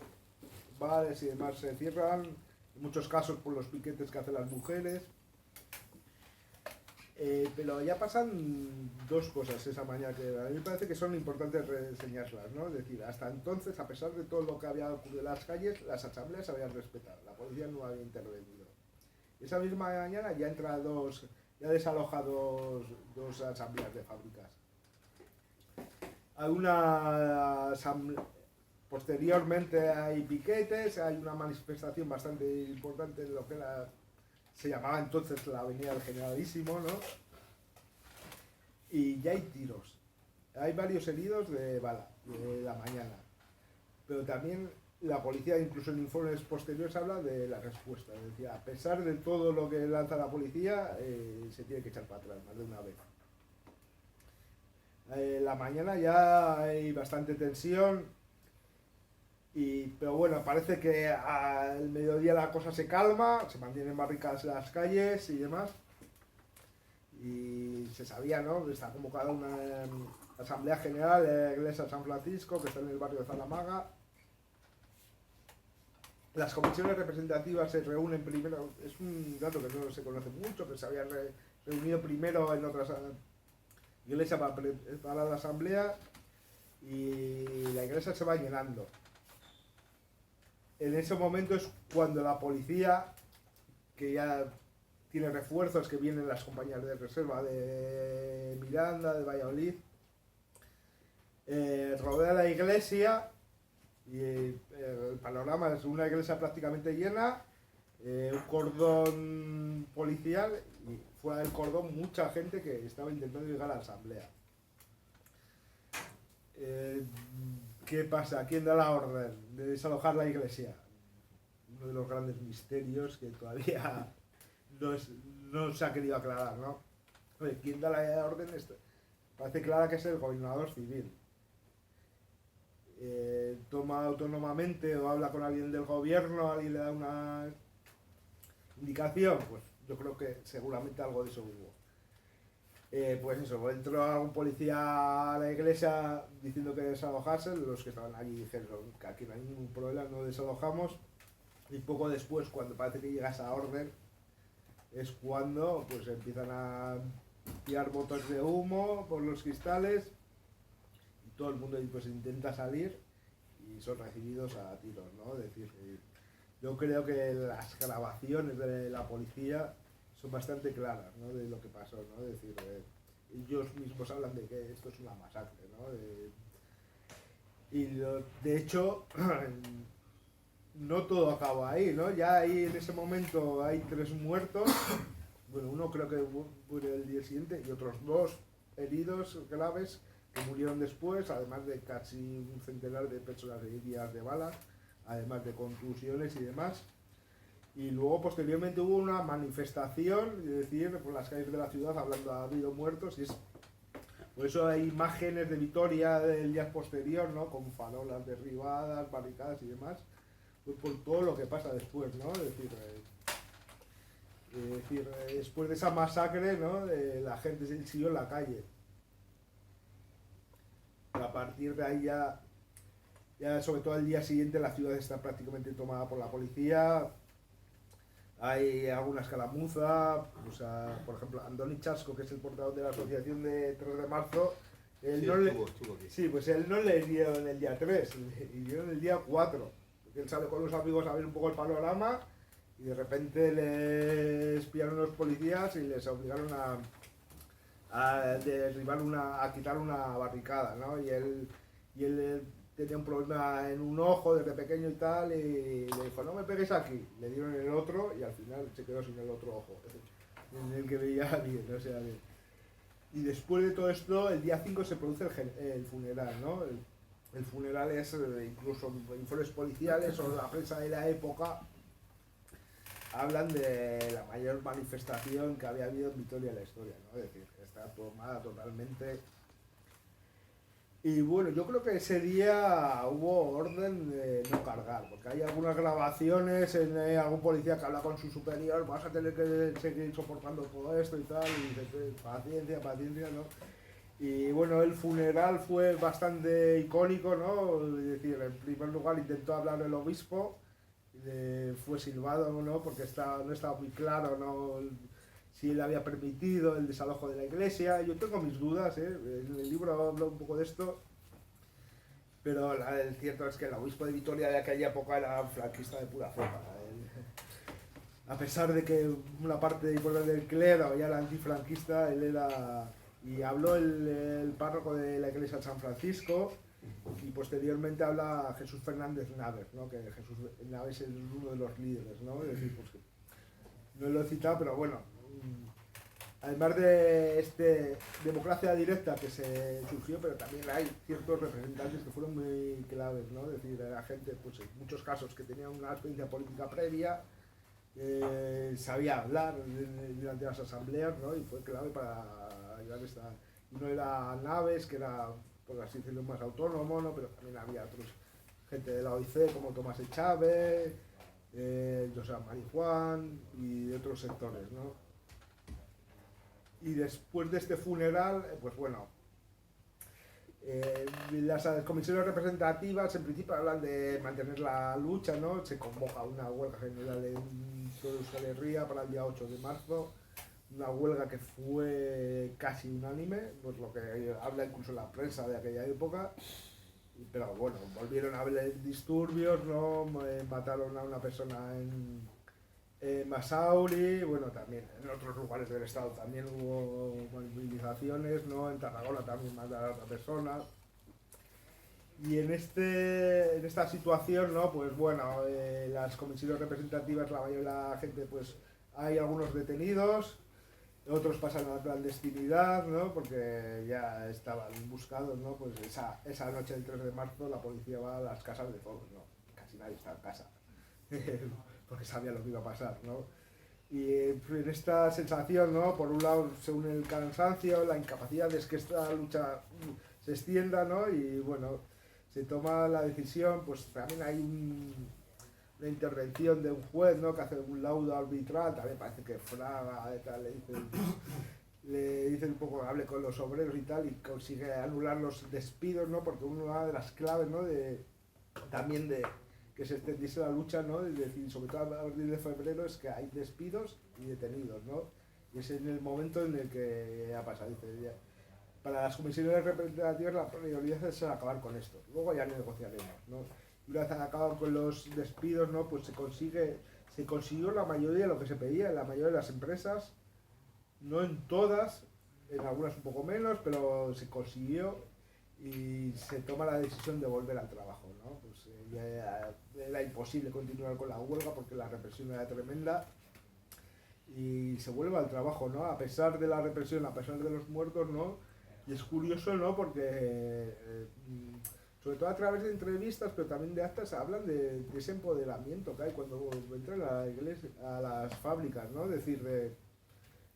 bares y demás se cierran, en muchos casos por los piquetes que hacen las mujeres. Pero ya pasan dos cosas esa mañana que a mí me parece que son importantes reseñarlas, ¿no? Es decir, hasta entonces, a pesar de todo lo que había ocurrido en las calles, las asambleas se habían respetado, la policía no había intervenido. Esa misma mañana ya ya desaloja dos asambleas de fábricas. Hay posteriormente hay piquetes, hay una manifestación bastante importante en lo que se llamaba entonces la Avenida del Generalísimo, ¿no? Y ya hay tiros. Hay varios heridos de bala de la mañana. Pero también la policía, incluso en informes posteriores, habla de la respuesta. Es decir, a pesar de todo lo que lanza la policía, se tiene que echar para atrás más de una vez. La mañana ya hay bastante tensión. Pero bueno, parece que al mediodía la cosa se calma, se mantienen barricadas en las calles y demás. Y se sabía, ¿no? Está convocada una asamblea general de la iglesia de San Francisco, que está en el barrio de Zalamaga. Las comisiones representativas se reúnen primero, es un dato que no se conoce mucho, que se habían reunido primero en otras iglesias para preparar la asamblea y la iglesia se va llenando. En ese momento es cuando la policía, que ya tiene refuerzos, que vienen las compañías de reserva de Miranda, de Valladolid, rodea la iglesia y el panorama es una iglesia prácticamente llena, un cordón policial y fuera del cordón mucha gente que estaba intentando llegar a la asamblea. ¿Qué pasa? ¿Quién da la orden de desalojar la iglesia? Uno de los grandes misterios que todavía no se ha querido aclarar, ¿no? ¿Quién da la orden? Parece clara que es el gobernador civil. Toma autónomamente o habla con alguien del gobierno, alguien le da una indicación, pues yo creo que seguramente algo de eso hubo. Pues eso, entró algún policía a la iglesia diciendo que desalojase, los que estaban allí dijeron que aquí no hay ningún problema, no desalojamos, y poco después, cuando parece que llega esa orden, es cuando pues empiezan a tirar botes de humo por los cristales y todo el mundo pues intenta salir y son recibidos a tiros, ¿no? Es decir, yo creo que las grabaciones de la policía son bastante claras, ¿no? De lo que pasó, ¿no? Es decir, ellos mismos hablan de que esto es una masacre, ¿no? De hecho, no todo acaba ahí, ¿no? Ya ahí en ese momento hay 3 muertos, bueno, uno creo que murió el día siguiente y otros 2 heridos graves que murieron después, además de casi un centenar de personas heridas de balas, además de contusiones y demás. Y luego posteriormente hubo una manifestación, es decir, por las calles de la ciudad hablando ha habido muertos, y por eso hay imágenes de Vitoria del día posterior, ¿no? Con farolas derribadas, barricadas y demás, pues por todo lo que pasa después, ¿no? Es decir, después de esa masacre, ¿no? La gente se siguió en la calle. A partir de ahí ya sobre todo al día siguiente la ciudad está prácticamente tomada por la policía. Hay alguna escaramuza, o sea, por ejemplo, Andoni Chasco, que es el portavoz de la asociación de 3 de marzo, él sí, no estuvo aquí. Sí, pues él no le dieron el día 3, le dieron el día 4. Porque él sale con los amigos a ver un poco el panorama y de repente les pillaron los policías y les obligaron a derribar a quitar una barricada, ¿no? Y él tenía un problema en un ojo desde pequeño y tal, y le dijo, no me pegues aquí. Le dieron el otro y al final se quedó sin el otro ojo, en el que veía bien, o sea, bien. Y después de todo esto, el día 5 se produce el funeral, ¿no? El funeral es, incluso informes policiales o la prensa de la época, hablan de la mayor manifestación que había habido en Vitoria en la historia, ¿no? Es decir, está tomada totalmente Y bueno, yo creo que ese día hubo orden de no cargar, porque hay algunas grabaciones en algún policía que habla con su superior, vas a tener que seguir soportando todo esto y tal, y dice, paciencia, paciencia, ¿no? Y bueno, el funeral fue bastante icónico, ¿no? Es decir, en primer lugar intentó hablar el obispo, fue silbado, ¿no? Porque no estaba muy claro, ¿no? Si él había permitido el desalojo de la iglesia. Yo tengo mis dudas, ¿eh? En el libro hablo un poco de esto, pero el cierto es que el obispo de Vitoria de aquella época era un franquista de pura cepa. A pesar de que una parte importante del clero ya era antifranquista, él era... Y habló el párroco de la iglesia de San Francisco, y posteriormente habla Jesús Fernández Naves, ¿no? Que Jesús Naves es uno de los líderes, ¿no? Es decir, pues, no lo he citado, pero bueno, además de democracia directa que se surgió, pero también hay ciertos representantes que fueron muy claves, ¿no? Es decir, era gente, pues en muchos casos, que tenía una experiencia política previa, sabía hablar durante las asambleas, ¿no? Y fue clave para ayudar a esta... Uno era Naves, que era, por así decirlo, más autónomo, ¿no? Pero también había otros, gente de la OIC como Tomás Echave, José Marijuán y de otros sectores, ¿no? Y después de este funeral, pues bueno, las comisiones representativas en principio hablan de mantener la lucha, ¿no? Se convoca una huelga general en toda Euskal Herria para el día 8 de marzo, una huelga que fue casi unánime, pues lo que habla incluso la prensa de aquella época. Pero bueno, volvieron a haber disturbios, ¿no? Mataron a una persona en Masauri, bueno, también en otros lugares del estado también hubo movilizaciones, ¿no? En Tarragona también mataron a otra persona. Y en esta situación, ¿no? Pues bueno, las comisiones representativas, la mayoría de la gente, pues hay algunos detenidos, otros pasan a la clandestinidad, ¿no? Porque ya estaban buscados, ¿no? Pues esa noche del 3 de marzo la policía va a las casas de todos, ¿no? Casi nadie está en casa, porque sabía lo que iba a pasar, ¿no? Y en esta sensación, ¿no? Por un lado se une el cansancio, la incapacidad de que esta lucha se extienda, ¿no? Y bueno, se toma la decisión, pues también hay una intervención de un juez, ¿no? Que hace un laudo arbitral, también parece que Fraga tal, le dice un poco, hable con los obreros y tal, y consigue anular los despidos, ¿no? Porque una de las claves, ¿no? También de que se extendiese la lucha, ¿no? Es decir, sobre todo a partir de febrero, es que hay despidos y detenidos, ¿no? Y es en el momento en el que ha pasado. Dice, ya, para las comisiones representativas la prioridad es acabar con esto, luego ya negociaremos, ¿no? Y una vez acabado con los despidos, ¿no? Pues se consiguió la mayoría de lo que se pedía en la mayoría de las empresas, no en todas, en algunas un poco menos, pero se consiguió y se toma la decisión de volver al trabajo, ¿no? Pues ya era imposible continuar con la huelga porque la represión era tremenda y se vuelve al trabajo, ¿no? A pesar de la represión, a pesar de los muertos, ¿no? Y es curioso, ¿no? Porque sobre todo a través de entrevistas, pero también de actas, hablan de ese empoderamiento que hay cuando entran a la iglesia, a las fábricas, ¿no? Es decir,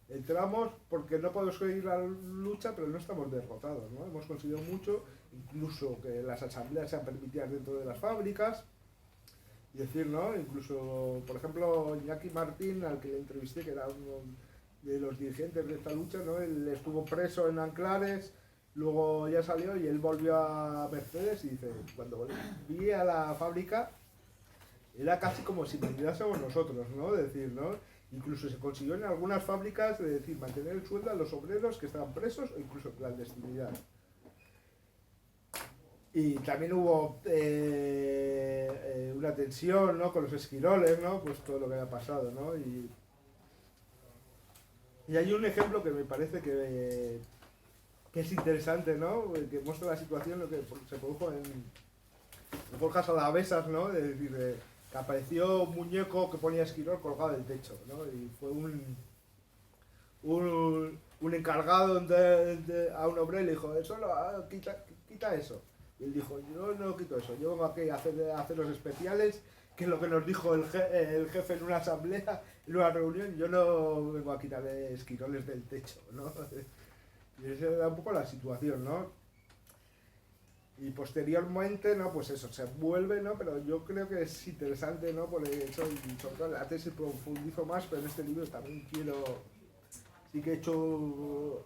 entramos porque no podemos seguir la lucha, pero no estamos derrotados, ¿no? Hemos conseguido mucho, incluso que las asambleas sean permitidas dentro de las fábricas. Y decir, ¿no? Incluso, por ejemplo, Iñaki Martín, al que le entrevisté, que era uno de los dirigentes de esta lucha, ¿no? Él estuvo preso en Anclares, luego ya salió y él volvió a Mercedes y dice, cuando volví a la fábrica, era casi como si viviésemos nosotros, ¿no? Es decir, ¿no? Incluso se consiguió en algunas fábricas, es decir, mantener el sueldo a los obreros que estaban presos o incluso clandestinidad. Y también hubo una tensión, ¿no? Con los esquiroles, ¿no? Pues todo lo que había pasado, ¿no? Y hay un ejemplo que me parece que es interesante, ¿no? Que muestra la situación, lo que se produjo en Forjas Alavesas, ¿no? Es decir, que apareció un muñeco que ponía esquirol colgado del techo, ¿no? Y fue un encargado a un obrero y le dijo, eso quita eso. Y él dijo, yo no quito eso, yo vengo aquí a hacer los especiales, que es lo que nos dijo el jefe en una asamblea, en una reunión, yo no vengo a quitar esquiroles del techo, ¿no? Y esa era un poco la situación, ¿no? Y posteriormente, ¿no? Pues eso, se vuelve, ¿no? Pero yo creo que es interesante, ¿no? Por eso, y sobre todo en la tesis profundizo más, pero en este libro también sí que he hecho,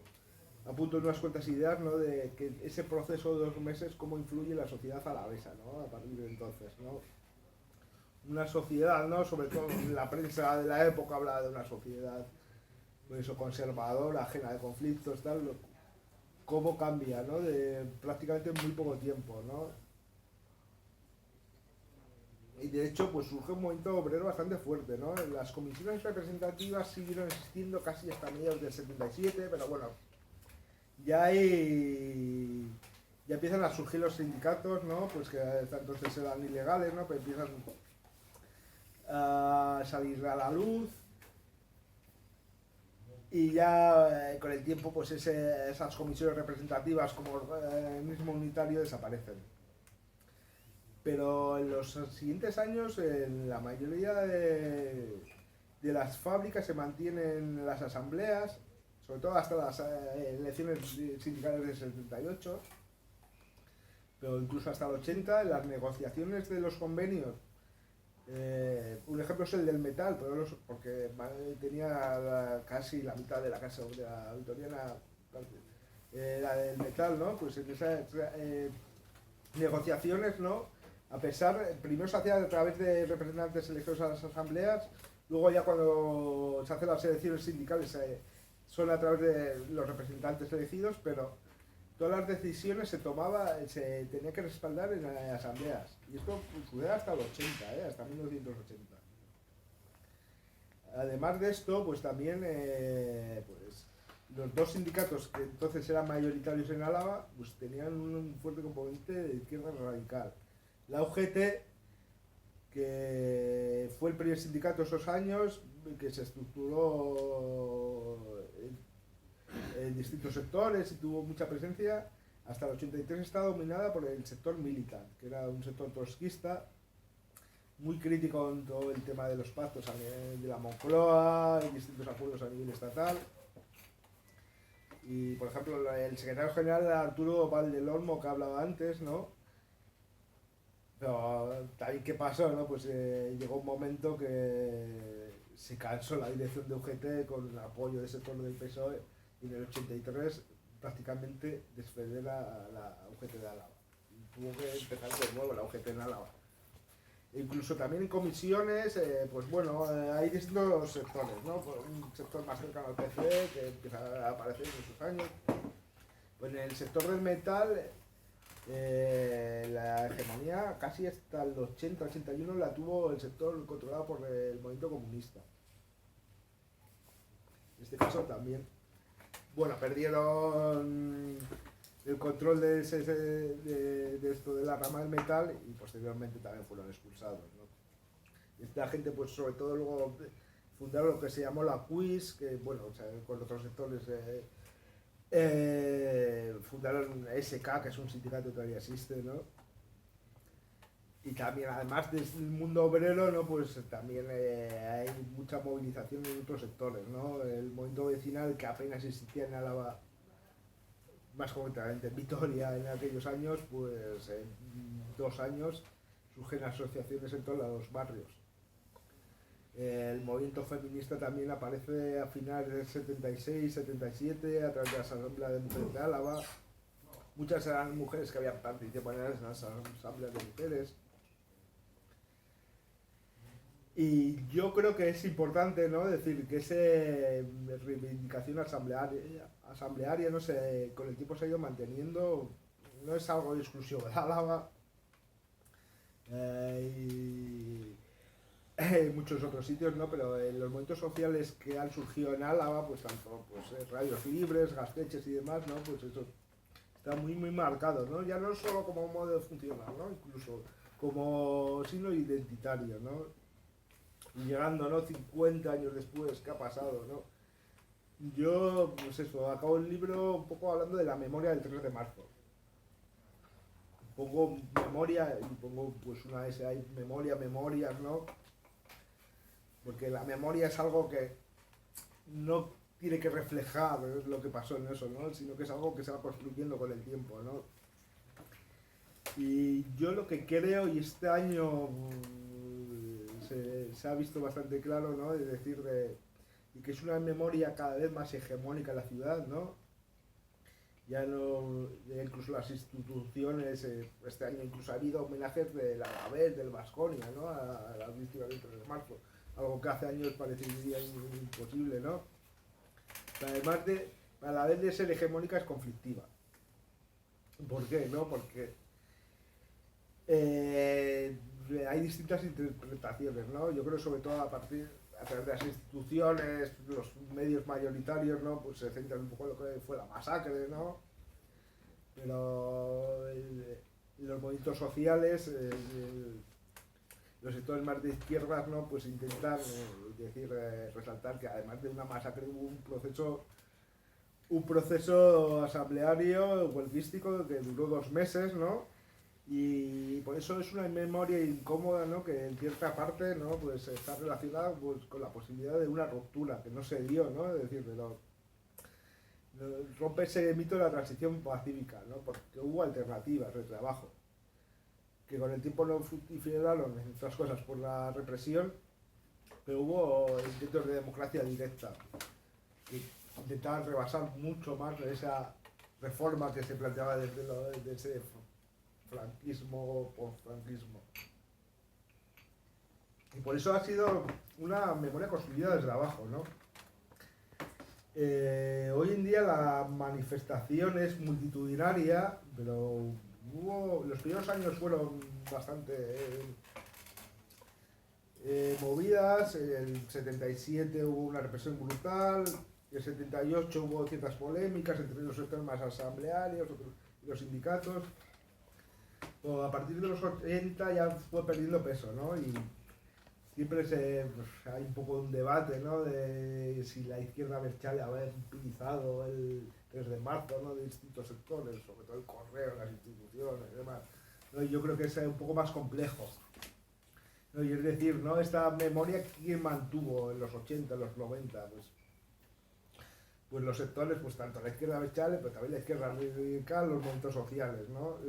apunto unas cuantas ideas, ¿no? De que ese proceso de 2 meses, cómo influye en la sociedad alavesa, ¿no? A partir de entonces, ¿no? Una sociedad, ¿no? Sobre todo la prensa de la época hablaba de una sociedad, pues eso, conservadora, ajena de conflictos, tal, cómo cambia, ¿no? De prácticamente en muy poco tiempo, ¿no? Y de hecho, pues surge un movimiento obrero bastante fuerte, ¿no? Las comisiones representativas siguieron existiendo casi hasta mediados del 77, pero bueno, ya empiezan a surgir los sindicatos, ¿no? Pues que hasta entonces eran ilegales, ¿no? Pero empiezan a salir a la luz. Y ya con el tiempo, pues esas comisiones representativas como organismo unitario desaparecen. Pero en los siguientes años, en la mayoría de las fábricas se mantienen las asambleas, sobre todo hasta las elecciones sindicales del 78, pero incluso hasta el 80, en las negociaciones de los convenios. Un ejemplo es el del metal, porque tenía casi la mitad de la casa de la Victoriana, la del metal, ¿no? Pues en esas negociaciones, ¿no? Primero se hacía a través de representantes elegidos a las asambleas, luego ya cuando se hacen las elecciones sindicales son a través de los representantes elegidos, pero todas las decisiones se tenía que respaldar en las asambleas. Y esto fue hasta el 80, hasta 1980. Además de esto, pues también pues, los dos sindicatos que entonces eran mayoritarios en Álava, pues tenían un fuerte componente de izquierda radical. La UGT, que fue el primer sindicato esos años, que se estructuró en distintos sectores y tuvo mucha presencia, hasta el 83 está dominada por el sector militar, que era un sector trotskista, muy crítico en todo el tema de los pactos de la Moncloa, en distintos acuerdos a nivel estatal. Y, por ejemplo, el secretario general Arturo Valdelolmo, que hablaba antes, ¿no? Pero también, ¿qué pasó, no? Pues llegó un momento que se cansó la dirección de UGT con el apoyo de ese sector del PSOE, y en el 83 prácticamente desfedera a la UGT de Álava. Tuvo que empezar de nuevo la UGT en Álava. Incluso también en comisiones, pues bueno, hay distintos sectores, ¿no? Un sector más cercano al PC, que empieza a aparecer en esos años. Pues en el sector del metal, la hegemonía casi hasta el 80-81 la tuvo el sector controlado por el movimiento comunista. En este caso también, bueno, perdieron el control de esto de la rama del metal y posteriormente también fueron expulsados, ¿no? Esta gente, pues sobre todo luego fundaron lo que se llamó la QUIS, que bueno, o sea, con otros sectores fundaron SK, que es un sindicato que todavía existe, ¿no? Y también, además del mundo obrero, ¿no? Pues también hay mucha movilización en otros sectores, ¿no? El movimiento vecinal, que apenas existía en Álava, más concretamente en Vitoria en aquellos años, pues en 2 años surgen asociaciones en todos los barrios. El movimiento feminista también aparece a finales del 76-77 a través de la Asamblea de Mujeres de Álava. Muchas eran mujeres que habían participado en las asambleas de mujeres. Y yo creo que es importante, ¿no? Decir que esa reivindicación asamblearia, no sé, con el tiempo se ha ido manteniendo, no es algo exclusivo de Álava. Y muchos otros sitios, ¿no? Pero en los movimientos sociales que han surgido en Álava, pues tanto pues, radios libres, gasteches y demás, ¿no? Pues eso está muy muy marcado, ¿no? Ya no solo como modo de funcionar, ¿no? Incluso como signo identitario, ¿no? Y llegando, ¿no? 50 años después, ¿qué ha pasado, no? Yo, pues eso, acabo el libro un poco hablando de la memoria del 3 de marzo. Pongo memoria y pongo pues una S, hay memorias, ¿no? Porque la memoria es algo que no tiene que reflejar lo que pasó en eso, ¿no? Sino que es algo que se va construyendo con el tiempo, ¿no? Y yo lo que creo, y este año se ha visto bastante claro, ¿no? Es decir, y que es una memoria cada vez más hegemónica en la ciudad, ¿no? Ya no, ya incluso las instituciones, este año incluso ha habido homenajes del Alavés, del Baskonia, ¿no? A las víctimas del 3 de marzo, algo que hace años parecería imposible, ¿no? Pero además a la vez de ser hegemónica es conflictiva. ¿Por qué? ¿No? Porque hay distintas interpretaciones, ¿no? Yo creo sobre todo a través de las instituciones, los medios mayoritarios, ¿no? Pues se centran un poco en lo que fue la masacre, ¿no? Pero los movimientos sociales, los sectores más de izquierdas, ¿no? Pues intentan resaltar que además de una masacre hubo un proceso asambleario, huelguístico, que duró 2 meses, ¿no? Y por eso es una memoria incómoda, ¿no? Que en cierta parte, ¿no? Pues está relacionada pues, con la posibilidad de una ruptura que no se dio, ¿no? Es decir, rompe ese mito de la transición pacífica, ¿no? Porque hubo alternativas de trabajo que con el tiempo no fructificaron, entre otras cosas, por la represión, pero hubo intentos de democracia directa que intentaban rebasar mucho más esa reforma que se planteaba desde ese franquismo o franquismo. Y por eso ha sido una memoria construida desde abajo, ¿no? Hoy en día la manifestación es multitudinaria, pero los primeros años fueron bastante movidas. En el 77 hubo una represión brutal, en el 78 hubo ciertas polémicas entre los sectores más asamblearios y los sindicatos. Pero a partir de los 80 ya fue perdiendo peso, ¿no? Y siempre hay un poco de un debate, ¿no? De si la izquierda abertzale había utilizado el 3 de marzo, ¿no? De distintos sectores, sobre todo el correo, las instituciones y demás, ¿no? Y yo creo que es un poco más complejo, ¿no? Y es decir, ¿no? Esta memoria, ¿quién mantuvo en los 80, en los 90? Pues los sectores, pues tanto la izquierda abertzale, pero también la izquierda radical, los movimientos sociales, ¿no?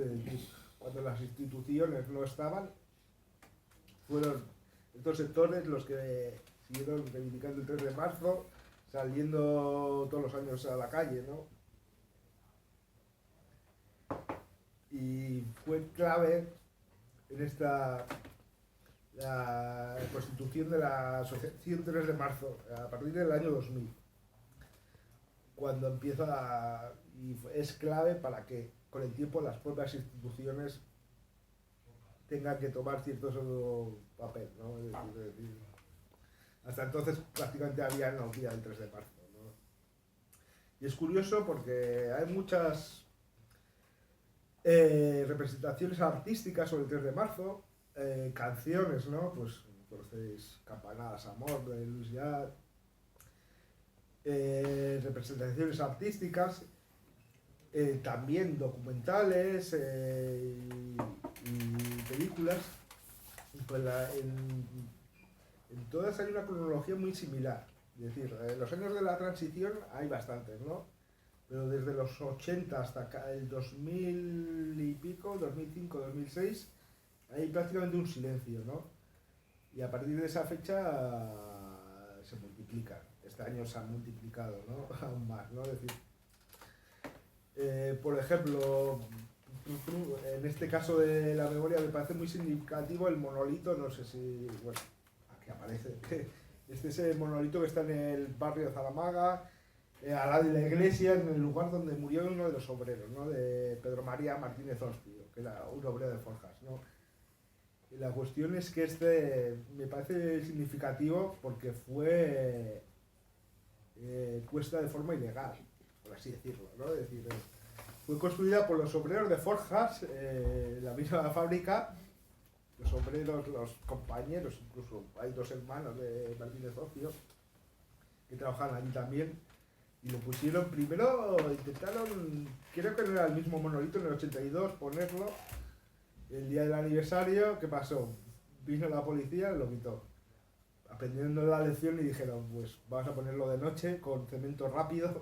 Cuando las instituciones no estaban, fueron estos sectores los que siguieron reivindicando el 3 de marzo, saliendo todos los años a la calle, ¿no? Y fue clave en la constitución de la Asociación 3 de marzo, a partir del año 2000, cuando y es clave para que con el tiempo las propias instituciones tengan que tomar cierto papel, ¿no? Es decir, hasta entonces prácticamente había una día del 3 de marzo, ¿no? Y es curioso porque hay muchas representaciones artísticas sobre el 3 de marzo, canciones, ¿no? Pues conocéis Campanadas Amor de Luis Llach, representaciones artísticas, también documentales y películas. Pues en todas hay una cronología muy similar. Es decir, en los años de la transición hay bastantes, ¿no? Pero desde los 80 hasta el 2000 y pico, 2005, 2006, hay prácticamente un silencio, ¿no? Y a partir de esa fecha se multiplican. Este año se han multiplicado, ¿no? Aún más, ¿no? Es decir, por ejemplo, en este caso de la memoria me parece muy significativo el monolito, no sé si, bueno, aquí aparece. Este es el monolito que está en el barrio de Zaramaga, al lado de la iglesia, en el lugar donde murió uno de los obreros, ¿no? De Pedro María Martínez Hostio, que era un obrero de forjas, ¿no? Y la cuestión es que me parece significativo porque fue puesta de forma ilegal, por así decirlo, ¿no? Es decir, fue construida por los obreros de forjas, la misma fábrica, los obreros, los compañeros, incluso hay 2 hermanos de Martínez Ocio que trabajan allí también, y lo pusieron primero, intentaron, creo que no era el mismo monolito, en el 82 ponerlo, el día del aniversario. ¿Qué pasó? Vino la policía y lo quitó, aprendiendo la lección, y dijeron, pues vamos a ponerlo de noche con cemento rápido.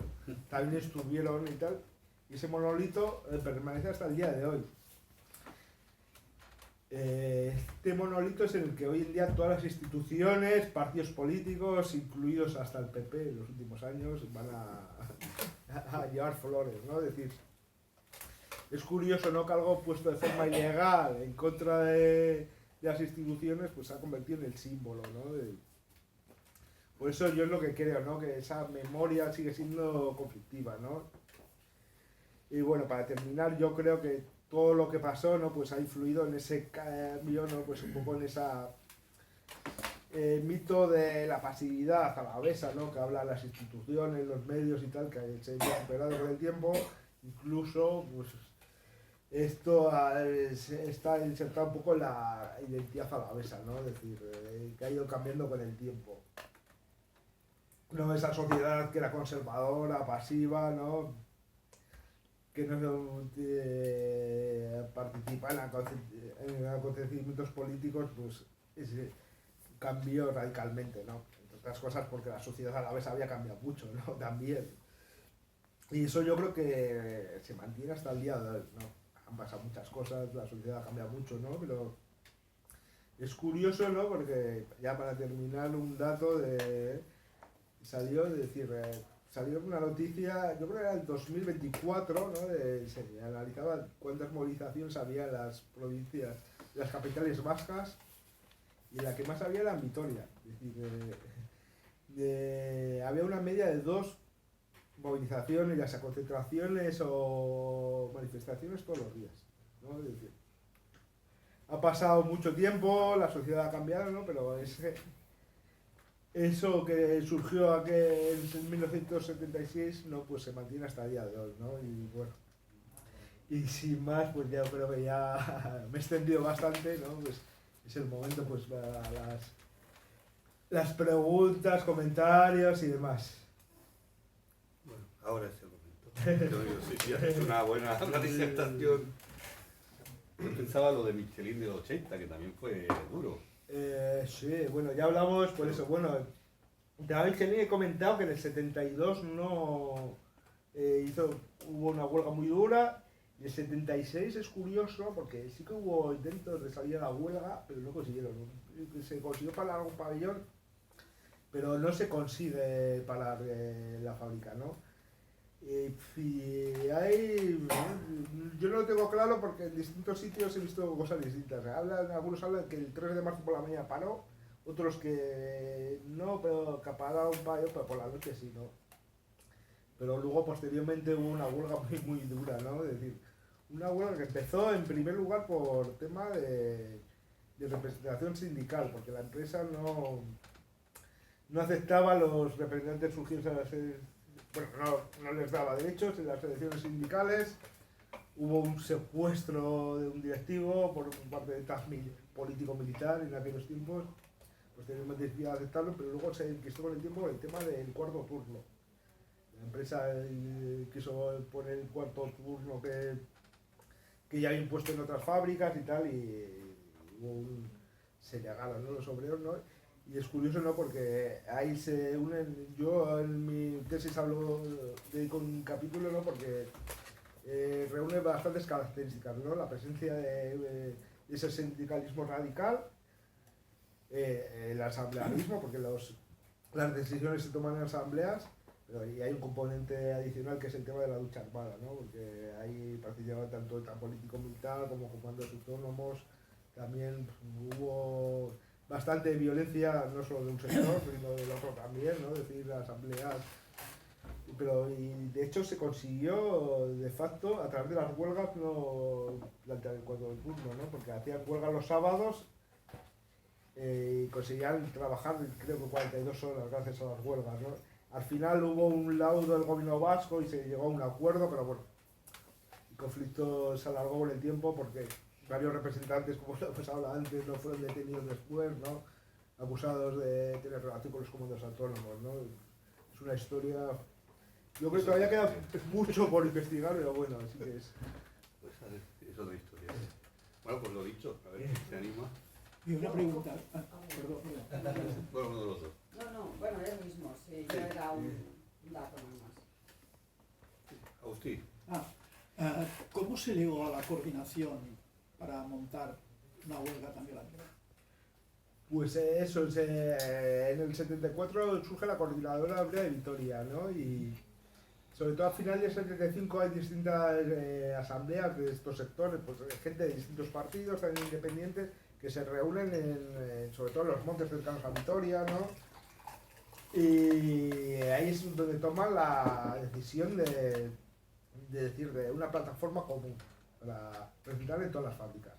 También estuvieron y tal, y ese monolito permanece hasta el día de hoy. Este monolito es en el que hoy en día todas las instituciones, partidos políticos, incluidos hasta el PP en los últimos años, van a llevar flores, ¿no? Es decir, es curioso, ¿no?, que algo puesto de forma ilegal en contra de las instituciones, pues se ha convertido en el símbolo, ¿no? Por eso yo es lo que creo, ¿no?, que esa memoria sigue siendo conflictiva, ¿no? Y bueno, para terminar, yo creo que todo lo que pasó, ¿no?, pues ha influido en ese cambio, ¿no?, pues un poco en esa mito de la pasividad alavesa, ¿no?, que hablan las instituciones, los medios y tal, que se ha superado con el tiempo. Incluso, pues esto está insertado un poco en la identidad alavesa, ¿no? Es decir, que ha ido cambiando con el tiempo. No esa sociedad que era conservadora, pasiva, ¿no?, que no participa en acontecimientos políticos, pues cambió radicalmente, ¿no? Entre otras cosas porque la sociedad alavesa había cambiado mucho, ¿no? También. Y eso yo creo que se mantiene hasta el día de hoy, ¿no? Han pasado muchas cosas, la sociedad ha cambiado mucho, ¿no? Pero es curioso, ¿no? Porque ya para terminar, un dato salió, es decir, salió una noticia, yo creo que era el 2024, ¿no? Se analizaba cuántas movilizaciones había en las provincias, en las capitales vascas, y la que más había era en Vitoria. Es decir, había una media de 2 movilizaciones, ya sea concentraciones o manifestaciones todos los días, ¿no? Es decir, ha pasado mucho tiempo, la sociedad ha cambiado, ¿no? Pero eso que surgió en 1976, ¿no?, pues se mantiene hasta el día de hoy, ¿no? Y bueno, y sin más, pues ya creo que ya me he extendido bastante, ¿no? Pues es el momento, pues, para las preguntas, comentarios y demás. Bueno, ahora es el momento. Yo sí, sí, has hecho una disertación. Yo pensaba lo de Michelin del 80, que también fue duro. Sí, bueno, ya hablamos por eso. Bueno, también he comentado que en el 72 no hubo una huelga muy dura. Y el 76 es curioso porque sí que hubo intentos de salir a la huelga, pero no consiguieron. Se consiguió parar un pabellón, pero no se consigue parar la fábrica, ¿no? Y yo no lo tengo claro porque en distintos sitios he visto cosas distintas. Algunos hablan que el 3 de marzo por la mañana paró, otros que no, pero que pararon un pabellón, pero por la noche sí, ¿no? Pero luego posteriormente hubo una huelga muy dura, ¿no? Es decir, una huelga que empezó en primer lugar por tema de representación sindical, porque la empresa no aceptaba a los representantes surgidos a las no les daba derechos en las elecciones sindicales. Hubo un secuestro de un directivo por parte de TAF político-militar en aquellos tiempos. Posteriormente decidió aceptarlo, pero luego se enquistó con el tiempo el tema del cuarto turno. La empresa quiso poner el cuarto turno que ya había impuesto en otras fábricas y tal, y se negaron, ¿no?, los obreros, ¿no? Y es curioso, ¿no?, porque ahí se unen. Yo en mi tesis dedico un capítulo, ¿no?, porque reúne bastantes características, ¿no? La presencia de ese sindicalismo radical, el asamblearismo, porque las decisiones se toman en asambleas, y hay un componente adicional que es el tema de la lucha armada, ¿no? Porque ahí participaban tanto el político militar como comandos autónomos. También hubo bastante violencia, no solo de un sector, sino del otro también, ¿no? Es decir, las asambleas. Y de hecho se consiguió de facto a través de las huelgas durante el cuarto turno, ¿no? Porque hacían huelgas los sábados y conseguían trabajar, creo que 42 horas gracias a las huelgas, ¿no? Al final hubo un laudo del gobierno vasco y se llegó a un acuerdo, pero bueno, el conflicto se alargó con el tiempo porque varios representantes, como lo hemos hablado antes, no fueron detenidos después, ¿no?, acusados de tener relación con los comandos autónomos, ¿no? Es una historia. Yo creo que todavía queda mucho por investigar, pero bueno, así que es. Pues es otra historia. Bueno, pues lo dicho, a ver si se anima. Y una pregunta. Perdón. Bueno, uno de los dos. No, bueno, él mismo, sí, yo era un dato nada más. Agustín. ¿Cómo se llegó a la coordinación para montar una huelga también la guerra. Pues eso, en el 74 surge la Coordinadora Obrera de Vitoria, ¿no? Y sobre todo a final del 75 hay distintas asambleas de estos sectores, pues gente de distintos partidos, también independientes, que se reúnen sobre todo en los montes cercanos a Vitoria, ¿no? Y ahí es donde toman la decisión de decir de una plataforma común para presentar en todas las fábricas.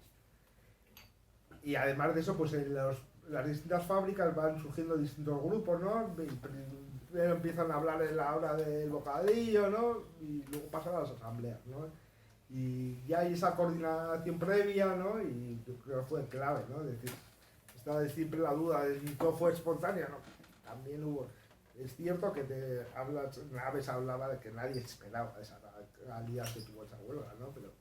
Y además de eso, pues en las distintas fábricas van surgiendo distintos grupos, ¿no? Primero empiezan a hablar en la hora del bocadillo, ¿no? Y luego pasan a las asambleas, ¿no? Y ya hay esa coordinación previa, ¿no? Y yo creo que fue clave, ¿no? Es decir, estaba siempre la duda de si todo fue espontáneo, ¿no? También hubo. Es cierto que Naves hablaba de que nadie esperaba esa realidad que tuvo esa huelga, ¿no? Pero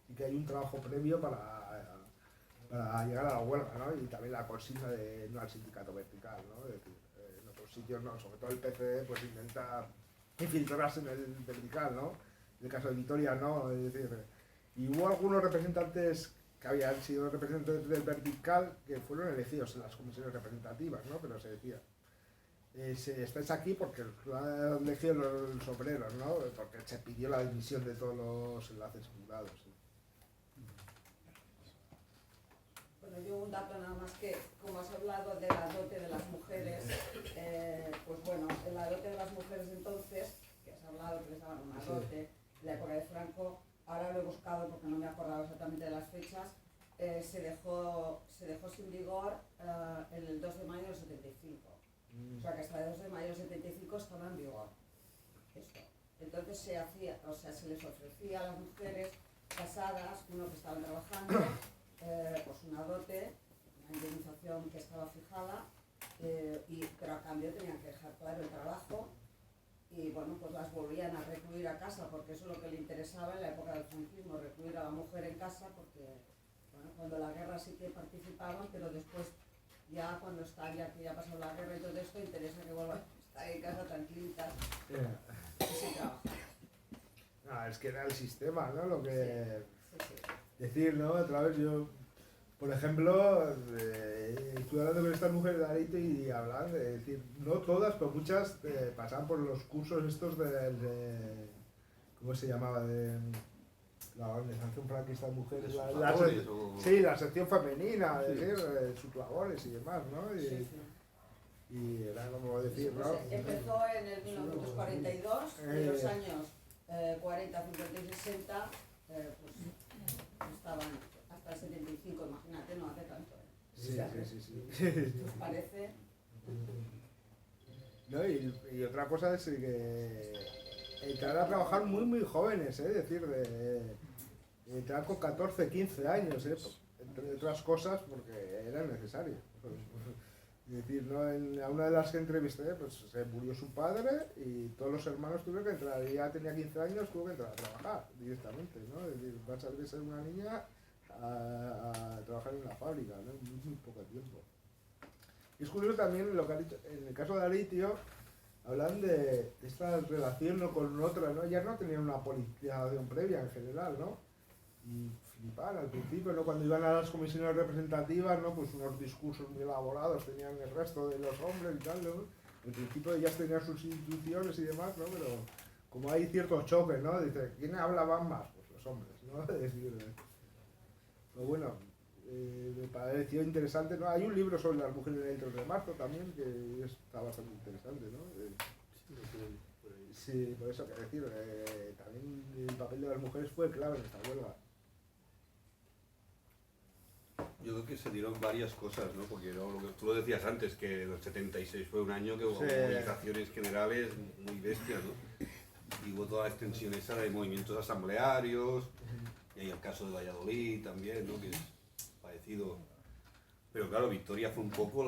sí que hay un trabajo previo para llegar a la huelga, ¿no? Y también la consigna de no al sindicato vertical, ¿no? Es decir, en otros sitios no, sobre todo el PCE pues intenta infiltrarse en el vertical, ¿no? En el caso de Vitoria no, es decir, y hubo algunos representantes que habían sido representantes del vertical que fueron elegidos en las comisiones representativas, ¿no? Pero se decía, estáis aquí porque lo han elegido los obreros, ¿no? Porque se pidió la dimisión de todos los enlaces fundados, ¿sí? Bueno, yo un dato nada más que, como has hablado de la dote de las mujeres, pues bueno, en la dote de las mujeres entonces, que has hablado que les daban una dote, en la época de Franco, ahora lo he buscado porque no me acordaba exactamente de las fechas, se dejó sin vigor en el 2 de mayo del 75. O sea que hasta el 2 de mayo del 75 estaba en vigor esto. Entonces se hacía, o sea, se les ofrecía a las mujeres casadas, uno que estaban trabajando, pues una dote, una indemnización que estaba fijada, pero a cambio tenían que dejar claro el trabajo y bueno, pues las volvían a recluir a casa porque eso es lo que le interesaba en la época del franquismo, recluir a la mujer en casa porque bueno, cuando la guerra sí que participaban, pero después ya cuando están, ya que ya ha pasado la guerra y todo esto, interesa que vuelvan a estar en casa tranquilitas y sin trabajar. No, es que era el sistema, ¿no? Lo que Sí. decir, ¿no? Otra vez yo, por ejemplo, estuve hablando con estas mujeres de Arito y hablan de decir, no todas, pero muchas pasaban por los cursos estos de ¿cómo se llamaba? De la Organización Franquista de Mujeres, sí, la sección femenina, Sí. es decir, sus labores y demás, ¿no? Y era como decir, Pues ¿no? empezó en el 1942, en los años 40, 50 y 60, pues estaban hasta el 75, imagínate, no hace tanto. Sí. ¿Os parece? ¿No? Y otra cosa es que entrar a trabajar muy jóvenes, es decir, entrar con 14, 15 años, entre otras cosas porque era necesario. Es decir, ¿no? A una de las que entrevisté, pues se murió su padre y todos los hermanos tuvieron que entrar. Ella tenía 15 años, tuvo que entrar a trabajar directamente, ¿no? Es decir, pasar de ser una niña a trabajar en la fábrica, ¿no? En muy poco tiempo. Y es curioso también lo que ha dicho, en el caso de Aritio, hablan de esta relación no con otra, ¿no? Ya no tenían una politización previa en general, ¿no? Y flipaban al principio, ¿no? Cuando iban a las comisiones representativas, ¿no? Pues unos discursos muy elaborados tenían el resto de los hombres y tal, ¿no? En principio ellas tenían sus instituciones y demás, ¿no? Pero como hay ciertos choques, ¿no? Dice, ¿quién hablaban más? Pues los hombres, ¿no? Es decir, pero bueno, me pareció interesante, ¿no? Hay un libro sobre las mujeres en el 3 de marzo también que está bastante interesante, ¿no? Sí, por eso quiero decir, también el papel de las mujeres fue clave en esta huelga. Yo creo que se dieron varias cosas, ¿no? Porque lo que tú lo decías antes, que el 76 fue un año que hubo movilizaciones generales muy bestias, ¿no? Y hubo toda la extensión esa de movimientos asamblearios, y hay el caso de Valladolid también, ¿no? Que es parecido. Pero claro, Vitoria fue un poco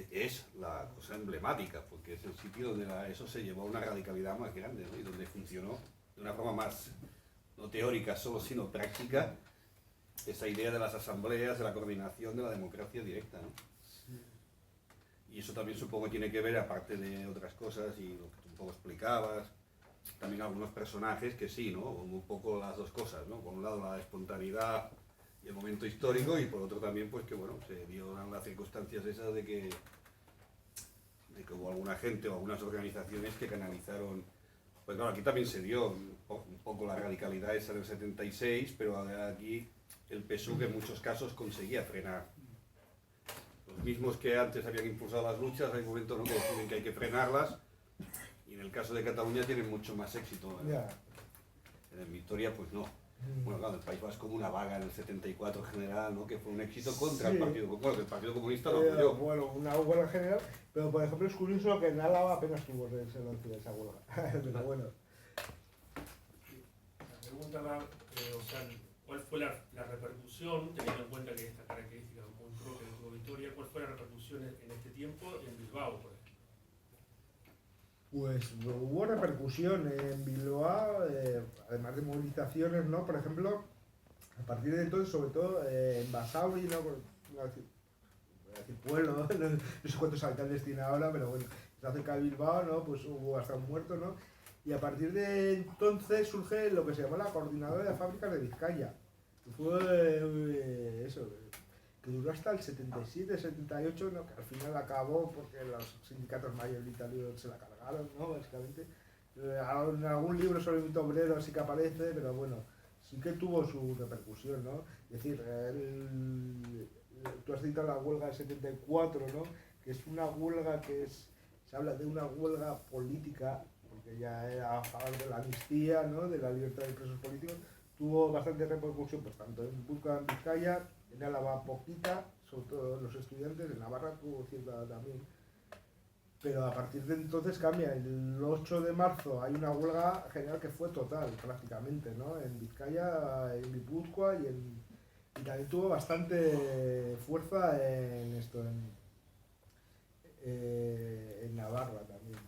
es la cosa emblemática, porque es el sitio donde eso se llevó a una radicalidad más grande, ¿no? Y donde funcionó de una forma más, no teórica solo, sino práctica, esa idea de las asambleas, de la coordinación, de la democracia directa, ¿no? Y eso también supongo que tiene que ver, aparte de otras cosas y lo que tú un poco explicabas, también algunos personajes que sí, ¿no? Un poco las dos cosas, ¿no? Por un lado la espontaneidad el momento histórico, y por otro también pues que bueno, se dieron las circunstancias esas de que hubo alguna gente o algunas organizaciones que canalizaron, pues claro, aquí también se dio un poco la radicalidad esa del 76, pero aquí el PSUV en muchos casos conseguía frenar. Los mismos que antes habían impulsado las luchas, hay momentos, ¿no?, que deciden que hay que frenarlas, y en el caso de Cataluña tienen mucho más éxito. En Vitoria pues no. Bueno, claro, el País Vasco como una vaga en el 74 en general, ¿no?, que fue un éxito contra el Partido Comunista. Bueno, el Partido Comunista lo apoyó. Bueno, una huelga en general, pero por ejemplo es curioso que en Álava apenas tuvo relevancia esa huelga. Pero bueno. La pregunta va, o sea, ¿cuál fue la repercusión, teniendo en cuenta que esta característica muy propia de tuvo Vitoria, cuál fue la repercusión en este tiempo en Bilbao, por ejemplo? Pues hubo repercusión en Bilbao, además de movilizaciones, ¿no? Por ejemplo, a partir de entonces, sobre todo en Basauri, ¿no? Voy a decir pueblo, ¿no? No sé cuántos habitantes tiene ahora, pero bueno, está cerca de Bilbao, ¿no? Pues hubo hasta un muerto, ¿no? Y a partir de entonces surge lo que se llamó la Coordinadora de Fábricas de Vizcaya, que fue eso, que duró hasta el 77, 78, ¿no? Que al final acabó porque los sindicatos mayoritarios se la cargaron, ¿no? Básicamente. En algún libro sobre el movimiento obrero sí que aparece, pero bueno, sí que tuvo su repercusión, ¿no? Es decir, tú has citado la huelga del 74, ¿no? Que es una huelga se habla de una huelga política, porque ya era a favor de la amnistía, ¿no? De la libertad de presos políticos. Tuvo bastante repercusión, pues tanto en Guipúzcoa, en Vizcaya, en Álava poquita, sobre todo los estudiantes, en Navarra tuvo cierta también. Pero a partir de entonces cambia. El 8 de marzo hay una huelga general que fue total, prácticamente, ¿no? En Vizcaya, en Guipúzcoa y también tuvo bastante fuerza en esto, en Navarra también.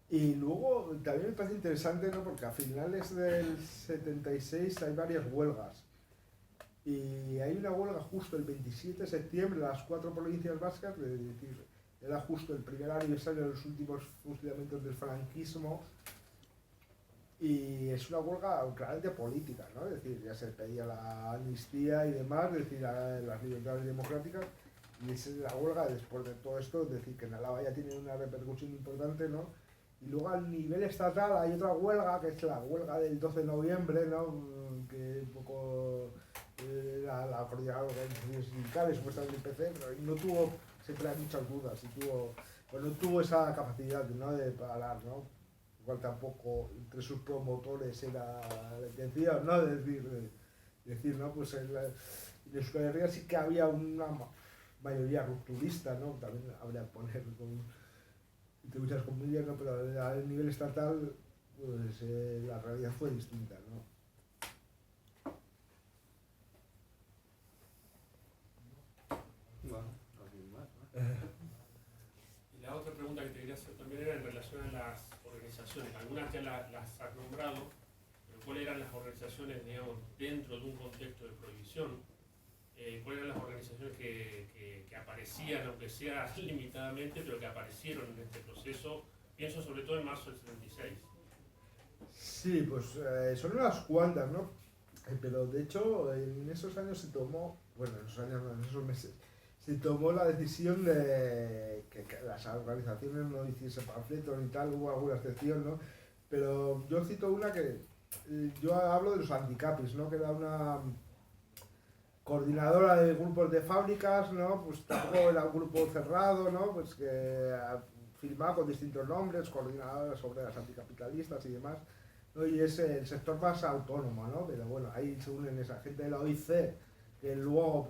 Y luego también me parece interesante, ¿no? Porque a finales del 76 hay varias huelgas. Y hay una huelga justo el 27 de septiembre en las 4 provincias vascas, es decir, era justo el primer aniversario de los últimos fusilamientos del franquismo. Y es una huelga claramente política, ¿no? Es decir, ya se pedía la amnistía y demás, es decir, las libertades democráticas. Y es la huelga después de todo esto, es decir, que en Álava ya tiene una repercusión importante, ¿no? Y luego a nivel estatal hay otra huelga, que es la huelga del 12 de noviembre, ¿no? Que un poco la coordinadora de organizaciones sindicales, supuestamente el PC, pero no tuvo, siempre hay muchas dudas, pues no tuvo esa capacidad, ¿no?, de parar, ¿no? Igual tampoco entre sus promotores era la intención, ¿no? De decir, ¿no? Pues en Euskal Herria sí que había una mayoría rupturista, ¿no? También habría que poner entre muchas comillas, ¿no? Pero a nivel estatal pues la realidad fue distinta, ¿no? Y la otra pregunta que te quería hacer también era en relación a las organizaciones. Algunas ya las has nombrado, pero ¿cuáles eran las organizaciones, digamos, dentro de un contexto de prohibición? ¿Cuáles eran las organizaciones que aparecían, aunque sea limitadamente, pero que aparecieron en este proceso? Pienso sobre todo en marzo del 76. Sí, pues son unas cuantas, ¿no? Pero de hecho en esos años se tomó, bueno, en esos años no, en esos meses, se tomó la decisión de que las organizaciones no hiciesen panfletos ni tal, hubo alguna excepción, ¿no? Pero yo cito una que, yo hablo de los Anticapis, ¿no? Que era una coordinadora de grupos de fábricas, ¿no? Pues tampoco era un grupo cerrado, ¿no? Pues que firmaba con distintos nombres, coordinadoras obreras anticapitalistas y demás, ¿no? Y es el sector más autónomo, ¿no? Pero bueno, ahí se unen esa gente de la OIC, que luego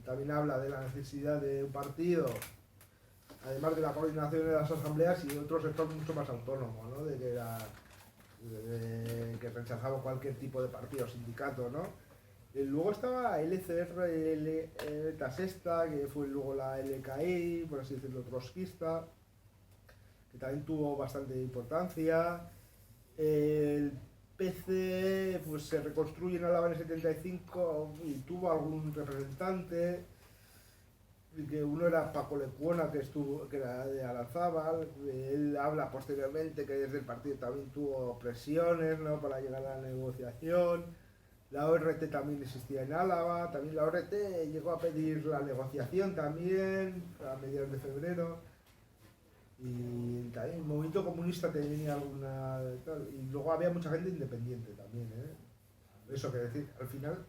también habla de la necesidad de un partido, además de la coordinación de las asambleas, y otro sector mucho más autónomo, ¿no? Que rechazaba cualquier tipo de partido o sindicato, ¿no? Y luego estaba LCR, Tasesta, que fue luego la LKI, por así decirlo, trotskista, que también tuvo bastante importancia. El PC pues, se reconstruye en Álava en el 75 y tuvo algún representante, que uno era Paco Lecuona, que era de Alazábal. Él habla posteriormente que desde el partido también tuvo presiones, ¿no?, para llegar a la negociación. La ORT también existía en Álava, también la ORT llegó a pedir la negociación también a mediados de febrero. Y también el movimiento comunista tenía alguna... Y luego había mucha gente independiente también, ¿eh? Eso que decir, al final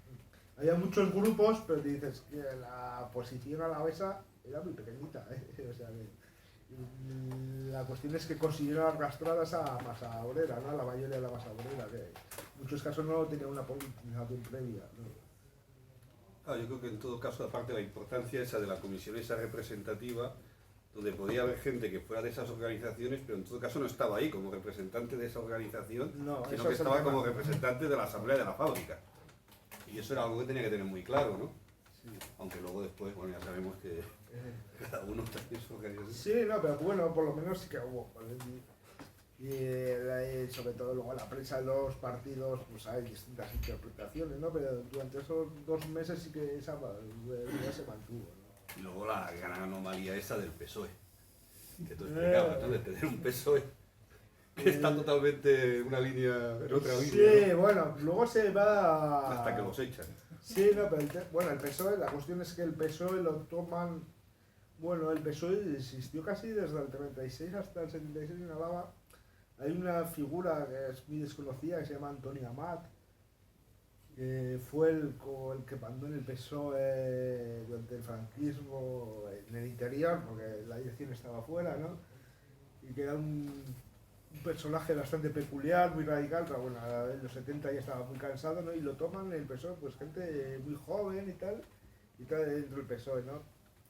había muchos grupos, pero te dices que la posición alavesa era muy pequeñita, ¿eh? O sea la cuestión es que consiguieron arrastrar a esa masa obrera, ¿no? A la mayoría de la masa obrera, que en muchos casos no tenía una politización previa, ¿no? Yo creo que en todo caso, aparte de la importancia esa de la comisión esa representativa, donde podía haber gente que fuera de esas organizaciones, pero en todo caso no estaba ahí como representante de esa organización, No, sino eso que es el estaba tema. como representante de la asamblea de la fábrica. Y eso era algo que tenía que tener muy claro, ¿no? Sí. Aunque luego después, bueno, ya sabemos que cada uno también su organización. Sí, no, pero bueno, por lo menos sí que hubo. Y sobre todo luego la prensa de los partidos, pues hay distintas interpretaciones, ¿no? Pero durante esos 2 meses sí que esa idea se mantuvo, ¿no? Y luego la gran anomalía esa del PSOE, que tú explicabas, ¿no? De tener un PSOE que está totalmente en una línea, en otra Sí, línea, ¿no? bueno, luego se va... Hasta que los echan. Sí, no, pero bueno, el PSOE, la cuestión es que el PSOE lo toman... Bueno, el PSOE existió casi desde el 36 hasta el 76 en Álava. Hay una figura que es muy desconocida que se llama Antonio Amat, que fue el que mandó en el PSOE durante el franquismo en el interior, porque la dirección estaba afuera, ¿no? Y que era un personaje bastante peculiar, muy radical, pero bueno, en los 70 ya estaba muy cansado, ¿no? Y lo toman en el PSOE, pues gente muy joven y tal dentro del PSOE, ¿no?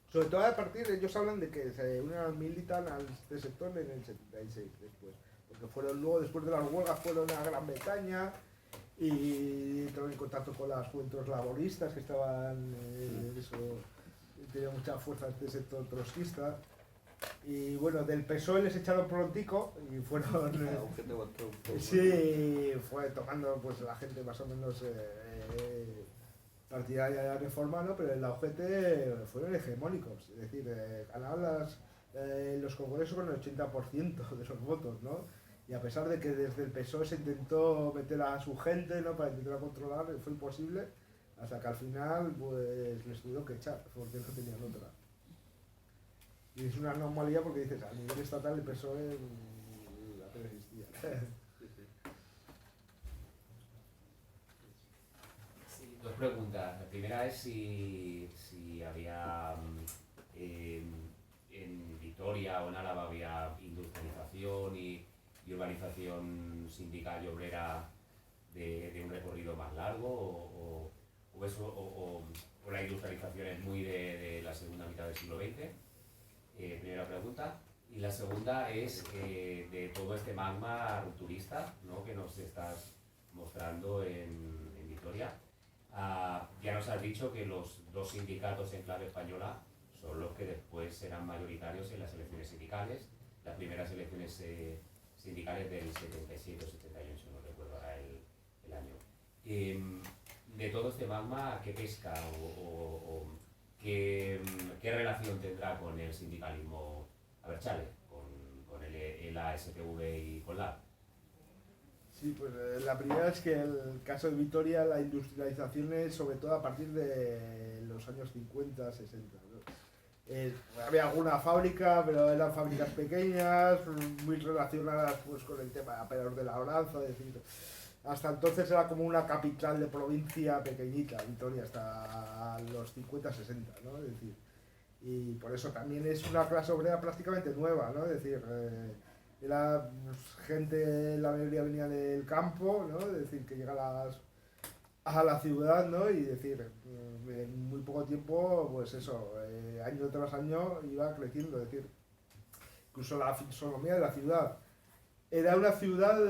Sobre todo a partir, ellos hablan de que se militan a este sector en el 76 después, porque fueron luego, después de las huelgas, fueron a Gran Bretaña y entraron en contacto con las juventudes laboristas que estaban, tenía mucha fuerza este sector trotskista. Y bueno, del PSOE les echaron prontico y fueron... sí, fue tomando pues la gente más o menos partidaria de la reforma, ¿no? Pero en la UGT fueron hegemónicos, es decir, ganaban los congresos con el 80% de los votos, ¿no? Y a pesar de que desde el PSOE se intentó meter a su gente, ¿no? Para intentar controlar, fue imposible, hasta que al final pues les tuvieron que echar, porque no tenían otra. Y es una anomalía porque dices, a nivel estatal el PSOE apenas existía. Sí, 2 preguntas. La primera es si había en Vitoria o en Álava había industrialización y urbanización sindical y obrera de un recorrido más largo o la industrialización es muy de la segunda mitad del siglo XX. Primera pregunta. Y la segunda es de todo este magma rupturista, ¿no? Que nos estás mostrando en Vitoria. Ya nos has dicho que los 2 sindicatos en clave española son los que después serán mayoritarios en las elecciones sindicales, las primeras elecciones sindicales del 77 o 78, no recuerdo ahora el año. De todo este magma, ¿qué pesca o qué relación tendrá con el sindicalismo Abertzale, con el ASPV y con LAB? Sí, pues la primera es que el caso de Vitoria, la industrialización es sobre todo a partir de los años 50, 60. ¿No? Había alguna fábrica, pero eran fábricas pequeñas, muy relacionadas pues, con el tema de aperos de labranza, es decir, hasta entonces era como una capital de provincia pequeñita, Vitoria, hasta los 50, 60, ¿no? Es decir, y por eso también es una clase obrera prácticamente nueva, ¿no? Es decir, era pues, gente, la mayoría venía del campo, ¿no? Es decir, que llega a la ciudad, ¿no? Y decir, en muy poco tiempo, pues eso, año tras año iba creciendo, es decir, incluso la fisonomía de la ciudad. Era una ciudad,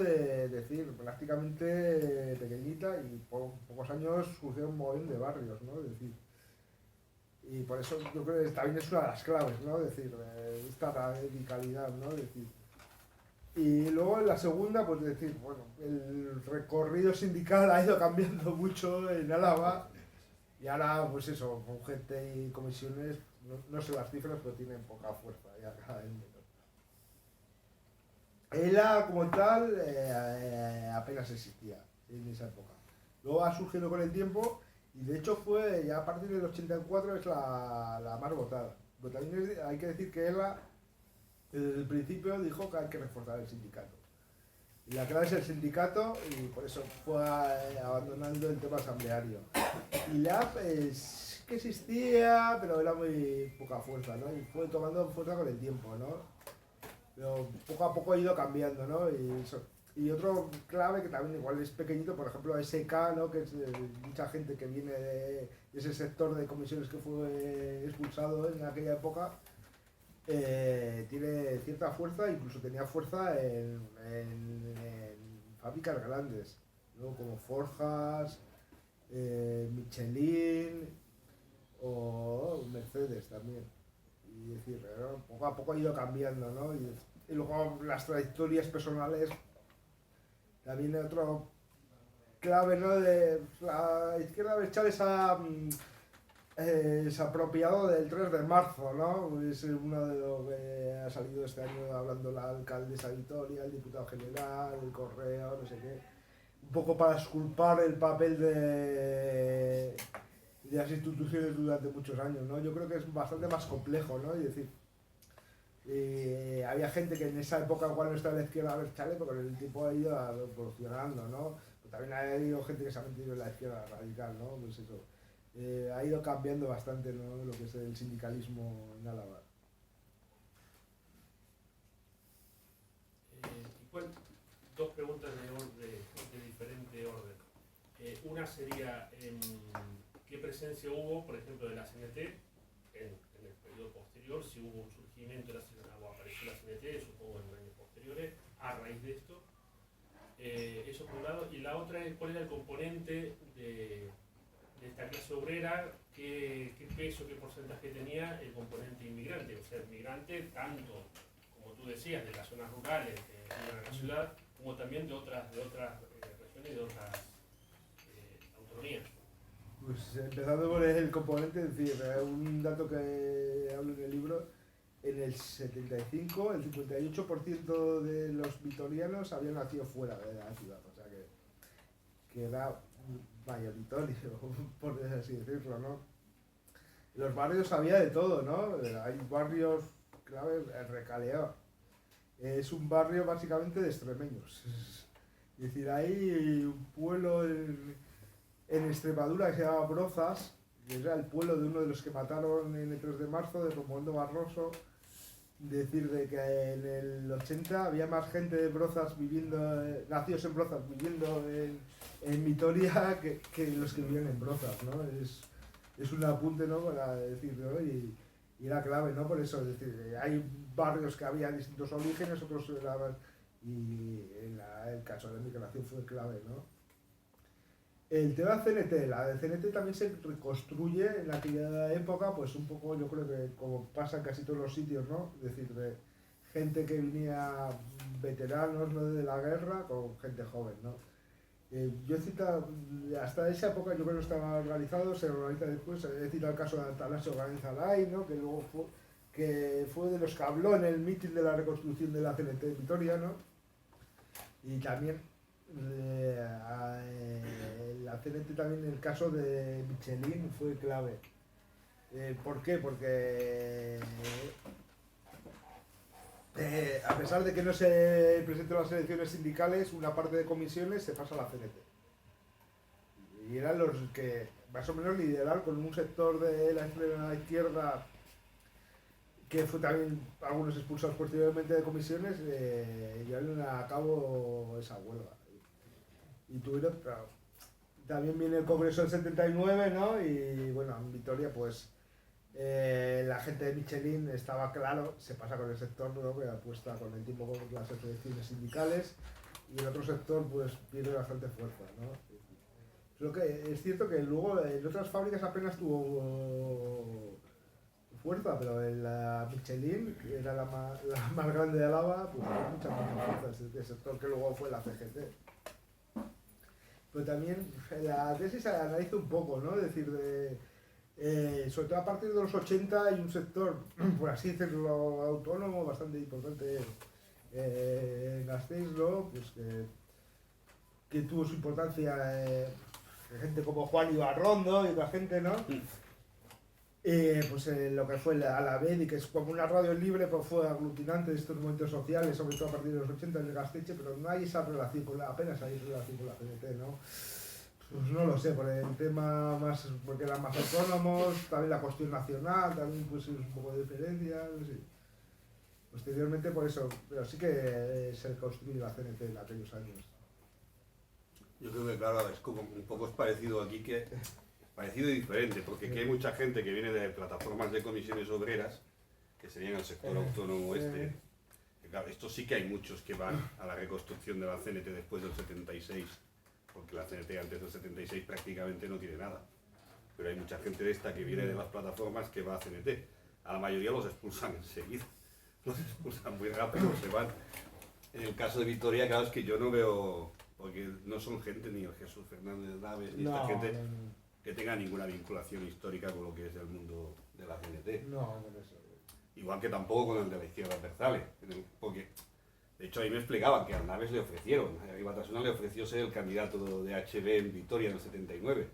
decir, prácticamente pequeñita y por pocos años surgieron un montón de barrios, ¿no? Es decir, y por eso yo creo que también es una de las claves, ¿no? Es decir, esta radicalidad, ¿no? Es decir, y luego en la segunda, pues decir, bueno, el recorrido sindical ha ido cambiando mucho en Álava y ahora, pues eso, con gente y comisiones, no sé las cifras, pero tienen poca fuerza, ya cada vez menos. ELA como tal apenas existía en esa época. Luego ha surgido con el tiempo y de hecho fue ya a partir del 84 es la más votada. Pero también hay que decir que ella desde el principio dijo que hay que reforzar el sindicato. Y la clave es el sindicato y por eso fue abandonando el tema asambleario. Y la sí que existía, pero era muy poca fuerza, ¿no? Y fue tomando fuerza con el tiempo, ¿no? Pero poco a poco ha ido cambiando, ¿no? Y otro clave que también igual es pequeñito, por ejemplo SK, ¿no? Que es mucha gente que viene de ese sector de comisiones que fue expulsado en aquella época, tiene cierta fuerza, incluso tenía fuerza en fábricas grandes, ¿no? Como Forjas, Michelin o Mercedes también. Y decir, ¿no? Poco a poco ha ido cambiando, ¿no? Y luego las trayectorias personales, también otro clave, ¿no? De la izquierda abertzale se ha apropiado del 3 de marzo, ¿no? Es uno de los que ha salido este año hablando la alcaldesa de Vitoria, el diputado general, el correo, no sé qué. Un poco para exculpar el papel de las instituciones durante muchos años, ¿no? Yo creo que es bastante más complejo, ¿no? Es decir, había gente que en esa época igual no estaba en la izquierda abertzale, pero con el tiempo ha ido evolucionando, ¿no? Pero también ha habido gente que se ha metido en la izquierda radical, ¿no? Pues eso. Ha ido cambiando bastante, ¿no? Lo que es el sindicalismo en Álava. Dos preguntas de diferente orden. Una sería, ¿qué presencia hubo, por ejemplo, de la CNT en el periodo posterior? Si hubo un surgimiento o apareció la CNT, supongo en años posteriores, a raíz de esto. Eso por un lado. Y la otra es, ¿cuál era el componente de esta clase obrera? ¿Qué peso, qué porcentaje tenía el componente inmigrante? O sea, inmigrante tanto, como tú decías, de las zonas rurales que viven en la ciudad, como también de otras regiones y de otras autonomías. Pues empezando por el componente, es decir, un dato que hablo en el libro, en el 75 el 58% de los vitorianos habían nacido fuera de la ciudad, o sea que era mayoritario, por así decirlo, ¿no? En los barrios había de todo, ¿no? Hay barrios, clave, el Recaleó. Es un barrio básicamente de extremeños. Es decir, hay un pueblo en Extremadura que se llama Brozas, que era el pueblo de uno de los que mataron en el 3 de marzo, de Romualdo Barroso. Decir de que en el 80 había más gente de Brozas viviendo, nacidos en Brozas, viviendo en Vitoria que los que vivían en Brozas, ¿no? Es un apunte, ¿no? Para decir, ¿no? Y era clave, ¿no? Por eso, es decir, hay barrios que había distintos orígenes, otros eran, y el caso de la migración fue clave, ¿no? El tema CNT, la CNT también se reconstruye en aquella época, pues un poco, yo creo que como pasa en casi todos los sitios, ¿no? Es decir, de gente que venía veteranos, ¿no? De la guerra con gente joven, ¿no? Yo he citado, hasta esa época yo creo que no estaba organizado, se organiza después, he citado el caso de Atanasio Organizalay, ¿no? Que luego fue de los que habló en el mitin de la reconstrucción de la CNT de Vitoria, ¿no? Y también la CNT también en el caso de Michelin fue clave. ¿Por qué? Porque a pesar de que no se presenten las elecciones sindicales, una parte de comisiones se pasa a la CNT. Y eran los que más o menos lideraron con un sector de la extrema izquierda que fue también algunos expulsados posteriormente de comisiones, llevaron a cabo esa huelga. Y tuvieron, claro, también viene el Congreso del 79, ¿no? Y bueno, en Vitoria pues la gente de Michelin estaba claro, se pasa con el sector, ¿no? Que apuesta con el tiempo con las elecciones sindicales, y el otro sector pues pierde bastante fuerza, ¿no? Creo que es cierto que luego en otras fábricas apenas tuvo fuerza, pero en la Michelin, que era la más grande de Álava, pues tuvo mucha más fuerza ese sector, que luego fue la CGT. Pero también la tesis se analiza un poco, ¿no? Es decir, sobre todo a partir de los 80 hay un sector, por así decirlo, autónomo bastante importante en Gasteiz, ¿no? Pues que tuvo su importancia gente como Juan Ibarrondo y otra gente, ¿no? Pues lo que fue la Alavedi, que es como una radio libre, pues fue aglutinante de estos movimientos sociales, sobre todo a partir de los 80 en el Gasteize, pero no hay esa relación apenas hay relación con la CNT, ¿no? Pues no lo sé, por el tema más, porque eran más autónomos, también la cuestión nacional, también pues un poco de diferencia, no sé. Posteriormente por eso, pero sí que se construyó la CNT en aquellos años. Yo creo que claro, es como un poco es parecido aquí que parecido y diferente, porque aquí hay mucha gente que viene de plataformas de comisiones obreras, que serían el sector autónomo este. Que, claro, estos sí que hay muchos que van a la reconstrucción de la CNT después del 76, porque la CNT antes del 76 prácticamente no tiene nada. Pero hay mucha gente de esta que viene de las plataformas que va a CNT. A la mayoría los expulsan enseguida, los expulsan muy rápido, se van. En el caso de Vitoria, claro, es que yo no veo, porque no son gente ni el Jesús Fernández Naves, ni esta gente que tenga ninguna vinculación histórica con lo que es el mundo de la CNT. No, con eso. Igual que tampoco con el de la izquierda adversale, porque de hecho ahí me explicaban que a Naves le ofrecieron, a Batasuna le ofreció ser el candidato de HB en Vitoria en el 79,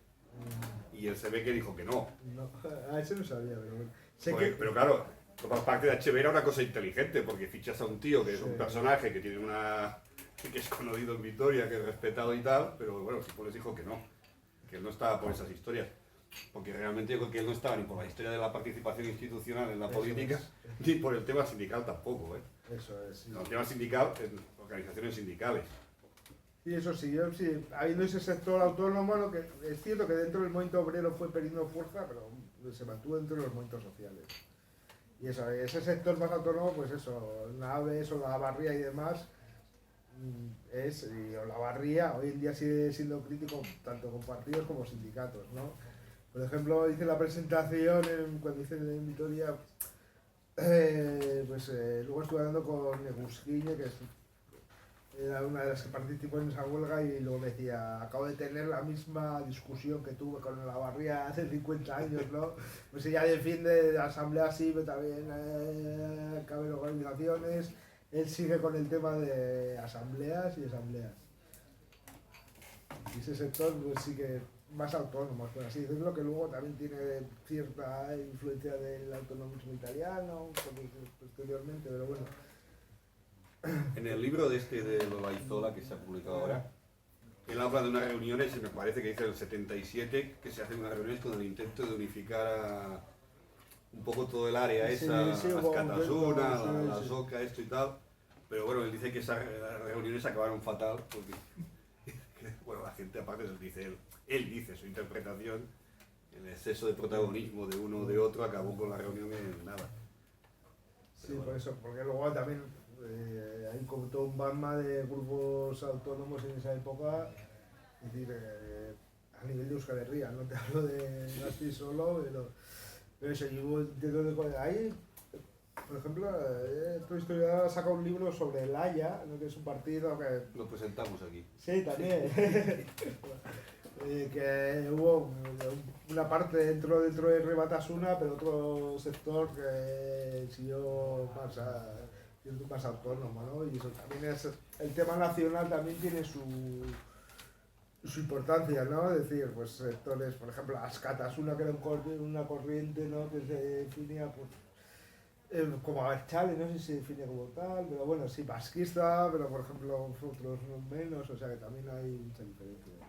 y él se ve que dijo que no. No, a eso no sabía, pero bueno. Sé Porque, que, pero claro, por parte de HB era una cosa inteligente, porque fichas a un tío que es un personaje que tiene que es conocido en Vitoria, que es respetado y tal, pero bueno, si les dijo que no, que él no estaba por esas historias. Porque realmente yo creo que él no estaba ni por la historia de la participación institucional en la política, ni por el tema sindical tampoco, ¿eh? eso es. Sí. No, el tema sindical, en organizaciones sindicales. Y eso sí, yo sí, habiendo ese sector autónomo, lo que es cierto que dentro del movimiento obrero fue perdiendo fuerza, pero se mantuvo dentro de los movimientos sociales. Y eso, ese sector más autónomo, pues eso, Naves o la Barría y demás, o la Barría hoy en día sigue siendo crítico tanto con partidos como sindicatos, ¿no? Por ejemplo, hice la presentación cuando hice en Vitoria, luego estuve hablando con Negusquiñe, que era una de las que participó en esa huelga, y luego me decía, acabo de tener la misma discusión que tuve con la Barría hace 50 años, ¿no? Pues ella defiende la asamblea sí, pero también caben organizaciones, él sigue con el tema de asambleas y asambleas. Y ese sector pues sí que más autónomos, por así decirlo, que luego también tiene cierta influencia del autonomismo italiano, posteriormente, pero bueno. En el libro de Lola Izola, que se ha publicado ahora, él habla de unas reuniones, y me parece que dice el 77, que se hacen unas reuniones con el intento de unificar un poco todo el área esa, sí, las Catasuna, la sí. Soca, esto y tal. Pero bueno, él dice que esas reuniones acabaron fatal, porque bueno, la gente aparte él dice su interpretación, el exceso de protagonismo de uno o de otro acabó con la reunión en nada. Sí, por eso, porque luego también hay como todo un barma de grupos autónomos en esa época, es decir, a nivel de Euskal Herria, no te hablo de Gasteiz solo, pero eso, y hubo ahí, por ejemplo, otro historiador ha sacado un libro sobre el Haya, ¿no? Que es un partido que... Lo presentamos aquí. Sí, también. Que hubo una parte dentro de R. Batasuna, pero otro sector que siguió más autónomo, ¿no? Y eso también es, el tema nacional también tiene su importancia, ¿no? Es decir, pues sectores, por ejemplo, las Catasuna, que era una corriente, ¿no? Que se definía, pues, como Abertzale, no sé si se define como tal, pero bueno, sí, vasquista, pero por ejemplo otros menos, o sea que también hay mucha diferencia, ¿no?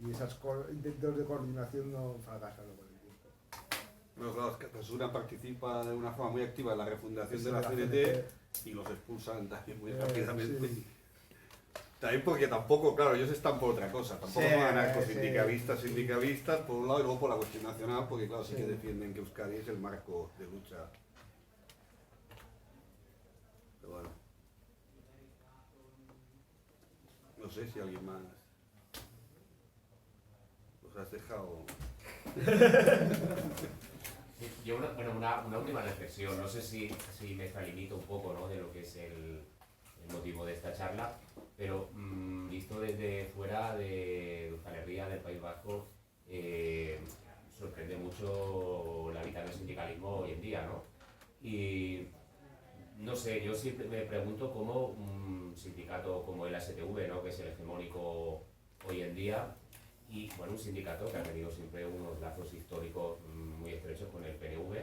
Y esos intentos de coordinación no fracasan con el tiempo. Bueno, claro, Catasuna participa de una forma muy activa en la refundación de la CNT y los expulsan también muy rápidamente. Sí. También porque tampoco, claro, ellos están por otra cosa, tampoco son anarcosindicalistas, sindicalistas por un lado y luego por la cuestión nacional, porque claro, sí que defienden que Euskadi es el marco de lucha. Pero bueno, no sé si alguien más los has dejado. Yo una última reflexión, no sé si me extralimito un poco, ¿no?, de lo que es el motivo de esta charla, pero visto desde fuera de Euskal Herria, del País Vasco, sorprende mucho la vida del sindicalismo hoy en día, ¿no? Y no sé, yo siempre me pregunto cómo un sindicato como el ASTV, ¿no?, que es el hegemónico hoy en día, y bueno, un sindicato que ha tenido siempre unos lazos históricos muy estrechos con el PNV,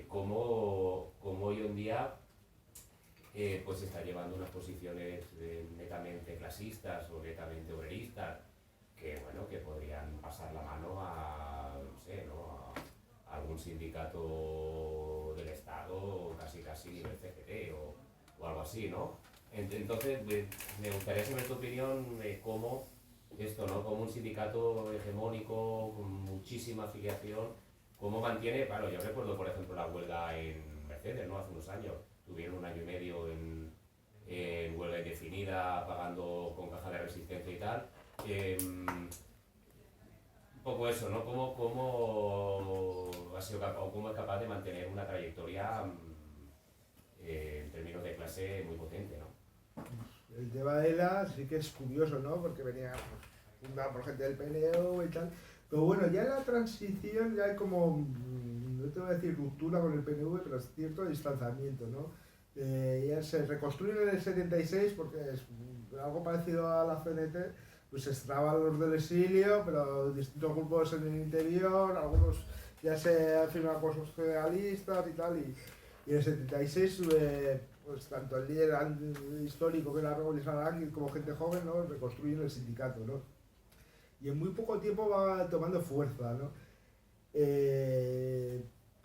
como hoy en día pues está llevando unas posiciones netamente clasistas o netamente obreristas, que bueno, que podrían pasar la mano a, no sé, ¿no? A algún sindicato del Estado, casi nivel CGT o algo así, ¿no? Entonces, me gustaría saber tu opinión de cómo esto, ¿no? Como un sindicato hegemónico, con muchísima afiliación, cómo mantiene, claro, yo recuerdo, por ejemplo, la huelga en Mercedes, ¿no? Hace unos años, tuvieron 1 año y medio en huelga indefinida, pagando con caja de resistencia y tal. Un poco eso, ¿no? ¿Cómo ha sido capaz, o cómo es capaz de mantener una trayectoria en términos de clase muy potente, ¿no? El tema de ELA sí que es curioso, ¿no? Porque venía fundado por gente del PNV y tal. Pero bueno, ya en la transición ya hay como, no te voy a decir ruptura con el PNV, pero es cierto distanciamiento, ¿no? Ya se reconstruyen en el 76 porque es algo parecido a la CNT, pues estaban los del exilio, pero distintos grupos en el interior, algunos ya se han firmado con los socialistas y tal, y en el 76 pues tanto el líder histórico que era Robles Arangui como gente joven, ¿no? Reconstruyen el sindicato, ¿no? Y en muy poco tiempo va tomando fuerza, ¿no?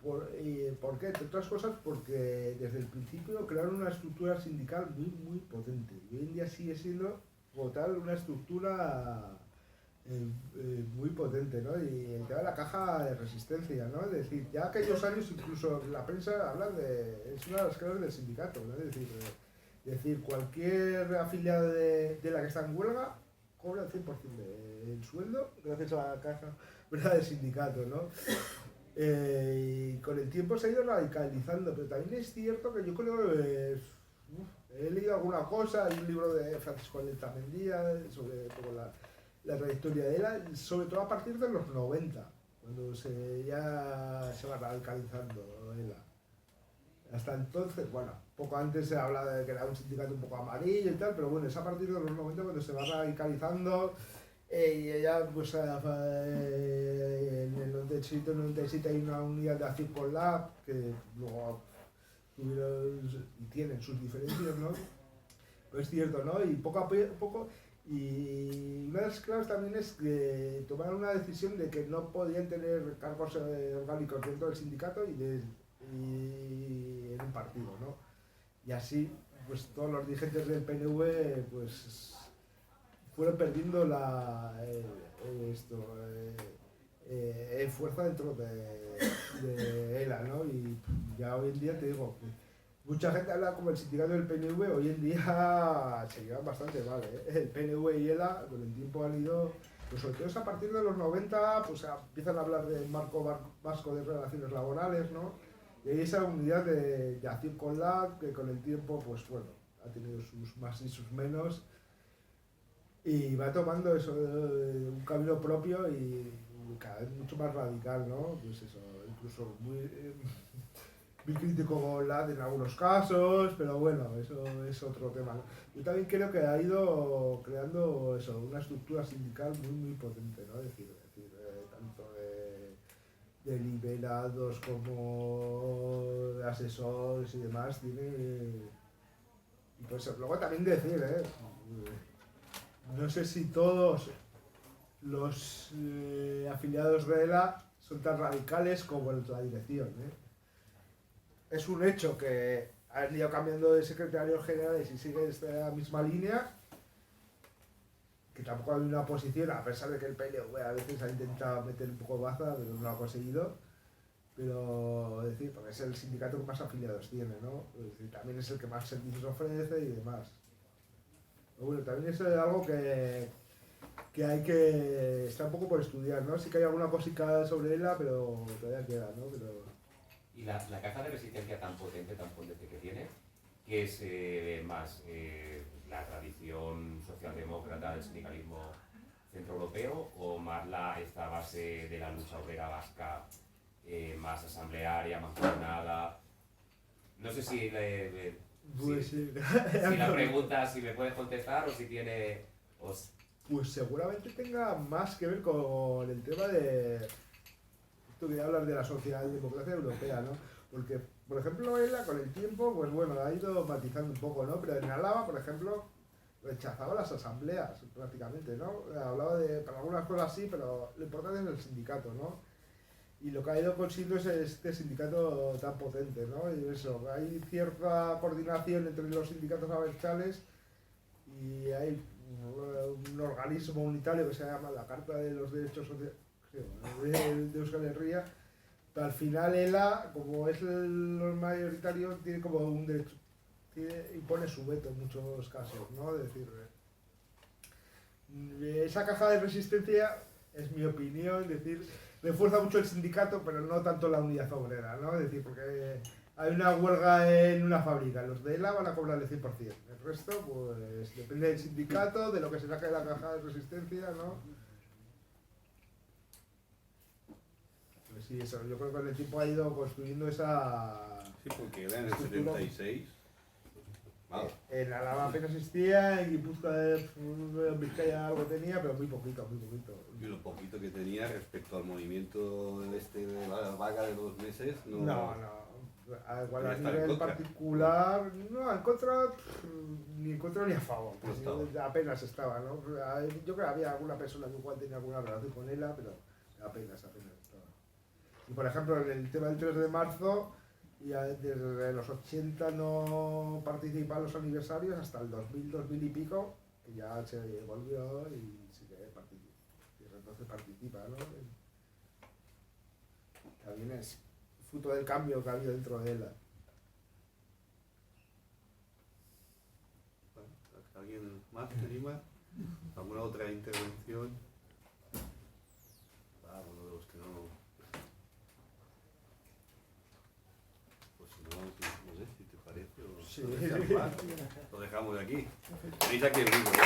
¿Por qué? Entre otras cosas porque desde el principio crearon una estructura sindical muy potente y hoy en día sigue siendo como tal una estructura muy potente, ¿no? Y el tema de la caja de resistencia, ¿no? Es decir, ya aquellos años incluso la prensa habla de, es una de las claves del sindicato, ¿no? Es decir, cualquier afiliado de la que está en huelga cobra el 100% del sueldo gracias a la caja, ¿verdad?, del sindicato, ¿no? Y con el tiempo se ha ido radicalizando, pero también es cierto que yo creo que he leído alguna cosa, hay un libro de Francisco Letamendia sobre la trayectoria de ELA, sobre todo a partir de los 90, cuando ya se va radicalizando ELA. Hasta entonces, bueno, poco antes se habla de que era un sindicato un poco amarillo y tal, pero bueno, es a partir de los 90 cuando se va radicalizando. Y ella, pues en el 97 hay una unidad de Acid con Lab, que luego tuvieron y tienen sus diferencias, ¿no? Pero es cierto, ¿no? Y poco a poco, y una de las claves también es que tomaron una decisión de que no podían tener cargos orgánicos dentro del sindicato y en un partido, ¿no? Y así, pues todos los dirigentes del PNV, pues fueron perdiendo fuerza dentro de ELA, ¿no? Y ya hoy en día te digo, mucha gente habla como el sindicato del PNV, hoy en día se llevan bastante mal, ¿eh? El PNV y ELA con el tiempo han ido, pues sobre todo es a partir de los 90, pues empiezan a hablar del marco vasco de relaciones laborales, ¿no? Y hay esa unidad de acción con LAB que con el tiempo, pues bueno, ha tenido sus más y sus menos. Y va tomando eso, un camino propio y cada vez mucho más radical, ¿no? Pues eso, incluso muy crítico con LAD en algunos casos, pero bueno, eso es otro tema, ¿no? Yo también creo que ha ido creando eso, una estructura sindical muy potente, ¿no? Es decir tanto de liberados como de asesores y demás, tiene... Y pues luego también decir, no sé si todos los afiliados de ELA son tan radicales como la dirección, Es un hecho que han ido cambiando de secretarios generales y sigue esta misma línea, que tampoco hay una posición, a pesar de que el PNV a veces ha intentado meter un poco de baza, pero no lo ha conseguido. Pero, es decir, porque es el sindicato que más afiliados tiene, ¿no? Es decir, también es el que más servicios ofrece y demás. Pero bueno, también es algo que hay que estar un poco por estudiar, ¿no? Sí que hay alguna cosita sobre ella, pero todavía queda, ¿no? Y la caja de resistencia tan potente que tiene, que es más la tradición socialdemócrata del sindicalismo centroeuropeo o más esta base de la lucha obrera vasca más asamblearia, más coordinada. No sé si Pues sí. si la pregunta, si me puedes contestar o si tiene... pues seguramente tenga más que ver con el tema de esto que hablas de la socialdemocracia europea, ¿no? Porque, por ejemplo, ELA con el tiempo, pues bueno, ha ido matizando un poco, ¿no? Pero en Álava, por ejemplo, rechazaba las asambleas prácticamente, ¿no? Hablaba de, para algunas cosas sí, pero lo importante es el sindicato, ¿no? Y lo que ha ido consiguiendo es este sindicato tan potente, ¿no? Y eso, hay cierta coordinación entre los sindicatos abertzales y hay un organismo unitario que se llama la Carta de los Derechos Sociales de Euskal Herria, pero al final ELA, como es el mayoritario, tiene como un derecho, impone su veto en muchos casos, ¿no? Es decir, esa caja de resistencia, es mi opinión, es decir, refuerza mucho el sindicato, pero no tanto la unidad obrera, ¿no? Es decir, porque hay una huelga en una fábrica, los de ELA van a cobrar el 100%, el resto, pues, depende del sindicato, de lo que se saque de la caja de resistencia, ¿no? Pues sí, eso, yo creo que con el tiempo ha ido construyendo esa... Sí, porque era en el 76. Vale. En Álava apenas existía, en Guipúzcoa, en Vizcaya algo tenía, pero muy poquito, muy poquito. Y lo poquito que tenía respecto al movimiento de la vaga de 2 meses, no. Igual a Está en nivel contra. particular, no, en contra, ni en contra ni a favor, No estaba. apenas estaba, ¿no? Yo creo que había alguna persona que igual tenía alguna relación con ella, pero apenas estaba. Y por ejemplo, en el tema del 3 de marzo, ya desde los 80 no participan los aniversarios hasta el 2000, 2000 y pico, que ya se volvió y sí que participa. Y entonces participa, ¿no? También es fruto del cambio que ha habido dentro de ella. Bueno, ¿alguien más se anima? ¿Alguna otra intervención? Uno de los que no. Pues si no sé si te parece o Sí. no deseas más, lo dejamos de aquí. Tenéis aquí el libro, ¿eh?